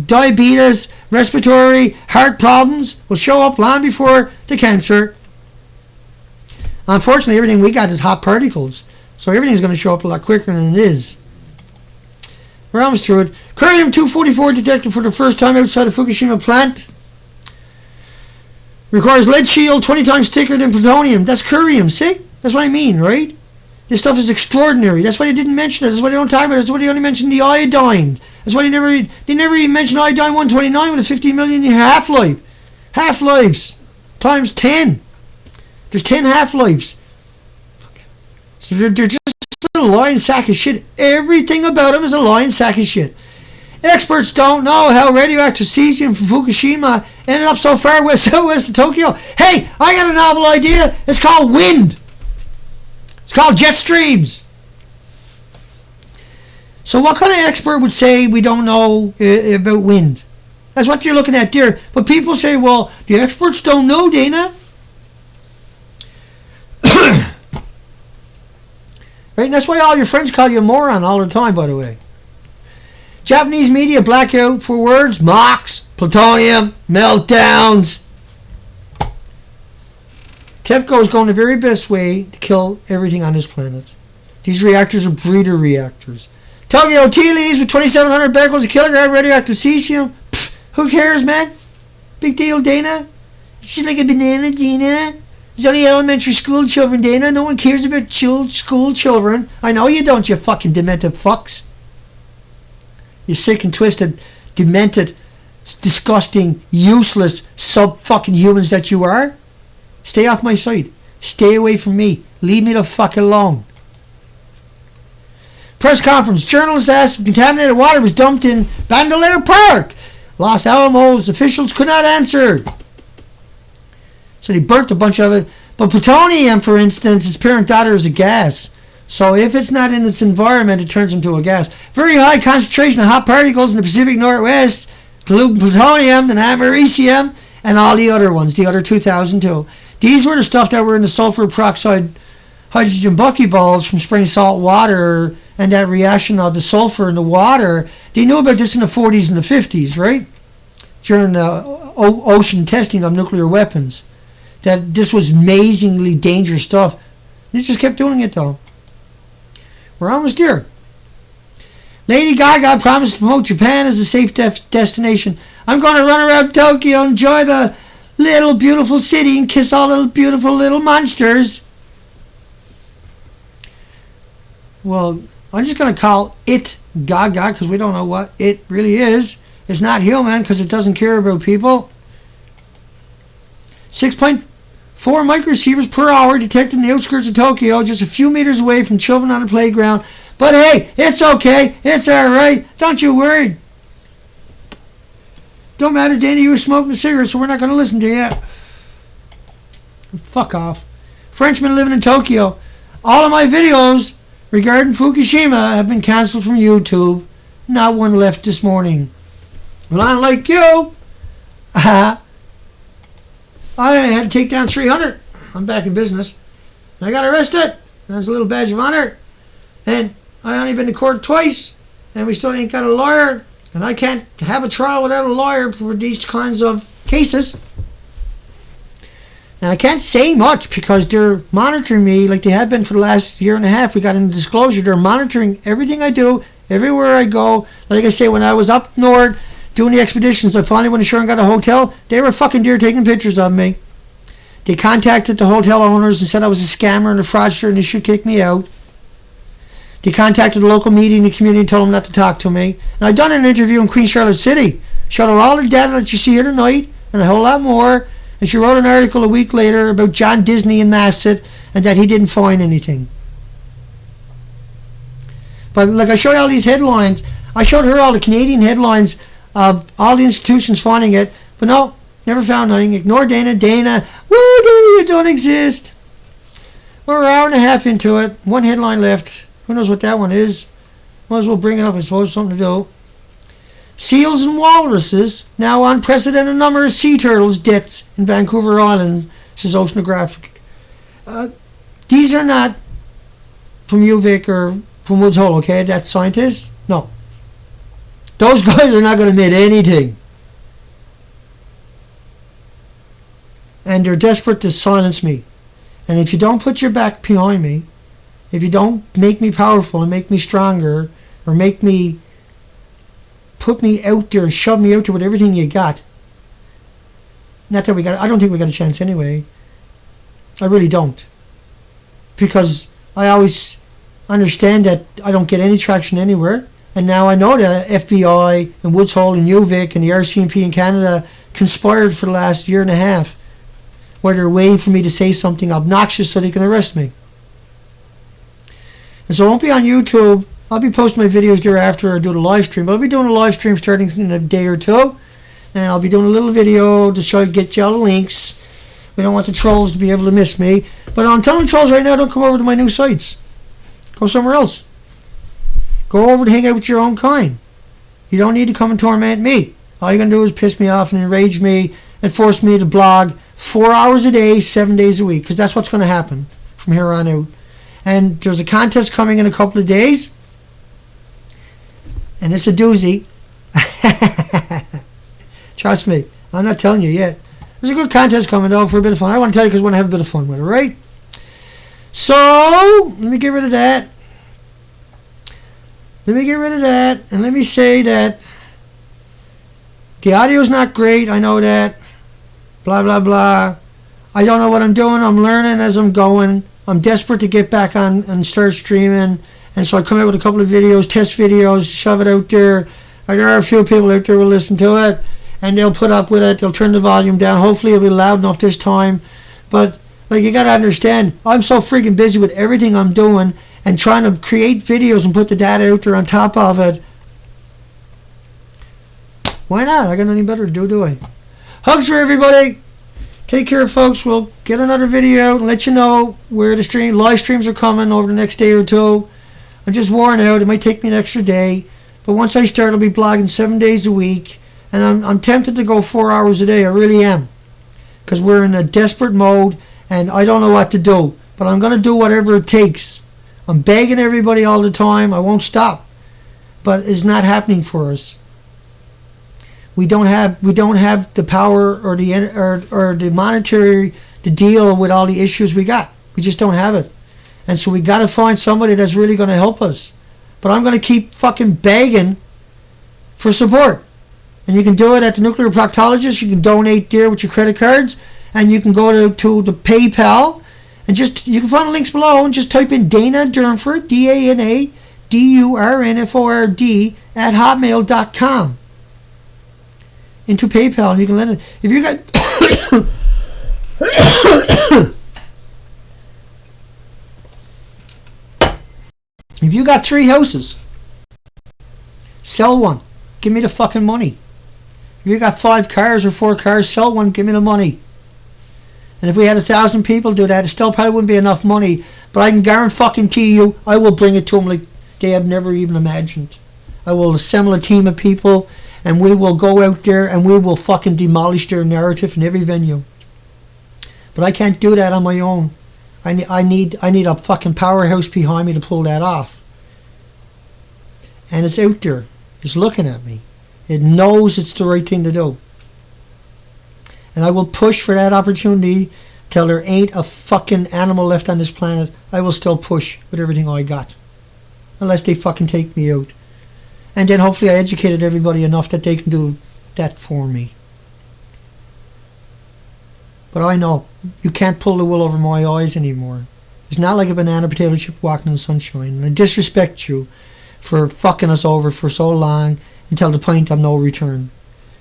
diabetes, respiratory, heart problems will show up long before the cancer. Unfortunately, everything we got is hot particles, so everything's going to show up a lot quicker than it is. We're almost through it. Curium-244 detected for the first time outside the Fukushima plant. Requires lead shield 20 times thicker than plutonium. That's curium, see? That's what I mean, right? This stuff is extraordinary. That's why they didn't mention it. That's why they don't talk about it. That's why they only mentioned the iodine. That's why they never even mentioned iodine 129 with a 15 million year half-life. Half-lives times 10. There's 10 half-lives. So they're just a lying sack of shit. Everything about them is a lying sack of shit. Experts don't know how radioactive cesium from Fukushima ended up so far southwest of Tokyo. Hey, I got a novel idea. It's called wind. It's called jet streams. So what kind of expert would say we don't know about wind? That's what you're looking at there. But people say, well, the experts don't know, Dana. Right? And that's why all your friends call you a moron all the time, by the way. Japanese media blackout for words, mocks, plutonium, meltdowns. TEPCO is going the very best way to kill everything on this planet. These reactors are breeder reactors. Tokyo tea leaves with 2,700 becquerels a kilogram radioactive cesium. Pfft, who cares, man? Big deal, Dana. She's like a banana, Dana. There's only elementary school children, Dana. No one cares about school children. I know you don't, you fucking demented fucks. You sick and twisted, demented, disgusting, useless, sub-fucking humans that you are. Stay off my side. Stay away from me. Leave me the fuck alone. Press conference. Journalists asked if contaminated water was dumped in Bandelier Park. Los Alamos officials could not answer. So they burnt a bunch of it. But plutonium, for instance, its parent daughter is a gas. So if it's not in its environment, it turns into a gas. Very high concentration of hot particles in the Pacific Northwest, plutonium and americium, and all the other ones, the other 2,002. These were the stuff that were in the sulfur peroxide hydrogen buckyballs from spraying salt water and that reaction of the sulfur in the water. They knew about this in the 40s and the 50s, right? During the ocean testing of nuclear weapons. That this was amazingly dangerous stuff. They just kept doing it though. We're almost there. Lady Gaga promised to promote Japan as a safe destination. I'm going to run around Tokyo, enjoy the little beautiful city and kiss all the beautiful little monsters. Well, I'm just going to call it Gaga because we don't know what it really is. It's not human because it doesn't care about people. 6.4 microsieverts per hour detected in the outskirts of Tokyo, just a few meters away from children on the playground. But hey, it's okay. It's alright. Don't you worry. Don't matter, Danny, you were smoking a cigarette, so we're not going to listen to you. Fuck off. Frenchman living in Tokyo. All of my videos regarding Fukushima have been cancelled from YouTube. Not one left this morning. Well, unlike you, I had to take down 300. I'm back in business. I got arrested. That's a little badge of honor. And I only been to court twice, and we still ain't got a lawyer. And I can't have a trial without a lawyer for these kinds of cases. And I can't say much because they're monitoring me like they have been for the last year and a half. We got into disclosure. They're monitoring everything I do, everywhere I go. Like I say, when I was up north doing the expeditions, I finally went ashore and got a hotel. They were fucking deer taking pictures of me. They contacted the hotel owners and said I was a scammer and a fraudster and they should kick me out. They contacted the local media in the community and told them not to talk to me. And I'd done an interview in Queen Charlotte City Showed her all the data that you see here tonight, and a whole lot more. And she wrote an article a week later about John Disney and Massett, and that he didn't find anything. But like I showed you all these headlines, I showed her all the Canadian headlines of all the institutions finding it, but no, never found nothing. Ignore Dana. Dana, woo, Dana, you don't exist. We're an hour and a half into it. One headline left. Who knows what that one is? Might as well bring it up, I suppose, something to do. Seals and walruses, now unprecedented number of sea turtles deaths in Vancouver Island, says Oceanographic. These are not from UVic or from Woods Hole, okay? That's scientists? No. Those guys are not going to admit anything. And they're desperate to silence me. And if you don't put your back behind me, if you don't make me powerful and make me stronger, or make me put me out there and shove me out there with everything you got, not that I don't think we got a chance anyway. I really don't. Because I always understand that I don't get any traction anywhere. And now I know that FBI and Woods Hole and UVic and the RCMP in Canada conspired for the last year and a half, where they're waiting for me to say something obnoxious so they can arrest me. And so I won't be on YouTube. I'll be posting my videos there after I do the live stream. But I'll be doing a live stream starting in a day or two. And I'll be doing a little video to get you all the links. We don't want the trolls to be able to miss me. But I'm telling the trolls right now, don't come over to my new sites. Go somewhere else. Go over to hang out with your own kind. You don't need to come and torment me. All you're going to do is piss me off and enrage me and force me to blog 4 hours a day, 7 days a week. Because that's what's going to happen from here on out. And there's a contest coming in a couple of days. And it's a doozy. Trust me. I'm not telling you yet. There's a good contest coming though for a bit of fun. I want to tell you because I want to have a bit of fun with it, right? So, let me get rid of that. And let me say that the audio's not great. I know that. Blah, blah, blah. I don't know what I'm doing. I'm learning as I'm going. I'm desperate to get back on and start streaming. And so I come out with a couple of videos, test videos, shove it out there. There are a few people out there who will listen to it. And they'll put up with it. They'll turn the volume down. Hopefully it'll be loud enough this time. But like you got to understand, I'm so freaking busy with everything I'm doing and trying to create videos and put the data out there on top of it. Why not? I got nothing better to do, do I? Hugs for everybody. Take care, folks. We'll get another video out and let you know where the live streams are coming over the next day or two. I'm just worn out. It might take me an extra day. But once I start, I'll be blogging 7 days a week. And I'm tempted to go 4 hours a day. I really am. Because we're in a desperate mode and I don't know what to do. But I'm going to do whatever it takes. I'm begging everybody all the time. I won't stop. But it's not happening for us. We don't have the power or the monetary to deal with all the issues we got. We just don't have it. And so we got to find somebody that's really going to help us. But I'm going to keep fucking begging for support. And you can do it at the Nuclear Proctologist. You can donate there with your credit cards. And you can go to the PayPal. And you can find the links below and just type in Dana Durnford, DANA DURNFORD at hotmail.com into PayPal. And you can lend it. If you got if you got 3 houses, sell one. Give me the fucking money. If you got 5 cars or 4 cars, sell one. Give me the money. And if we had 1,000 people do that, it still probably wouldn't be enough money. But I can guarantee you, I will bring it to them like they have never even imagined. I will assemble a team of people, and we will go out there and we will fucking demolish their narrative in every venue. But I can't do that on my own. I need a fucking powerhouse behind me to pull that off. And it's out there. It's looking at me. It knows it's the right thing to do. And I will push for that opportunity till there ain't a fucking animal left on this planet. I will still push with everything I got. Unless they fucking take me out. And then hopefully I educated everybody enough that they can do that for me. But I know, you can't pull the wool over my eyes anymore. It's not like a banana potato chip walking in the sunshine. And I disrespect you for fucking us over for so long until the point of no return.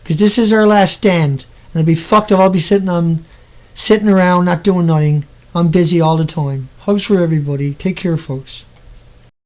Because this is our last stand. And it'll be fucked if I'll be sitting around not doing nothing. I'm busy all the time. Hugs for everybody. Take care, folks.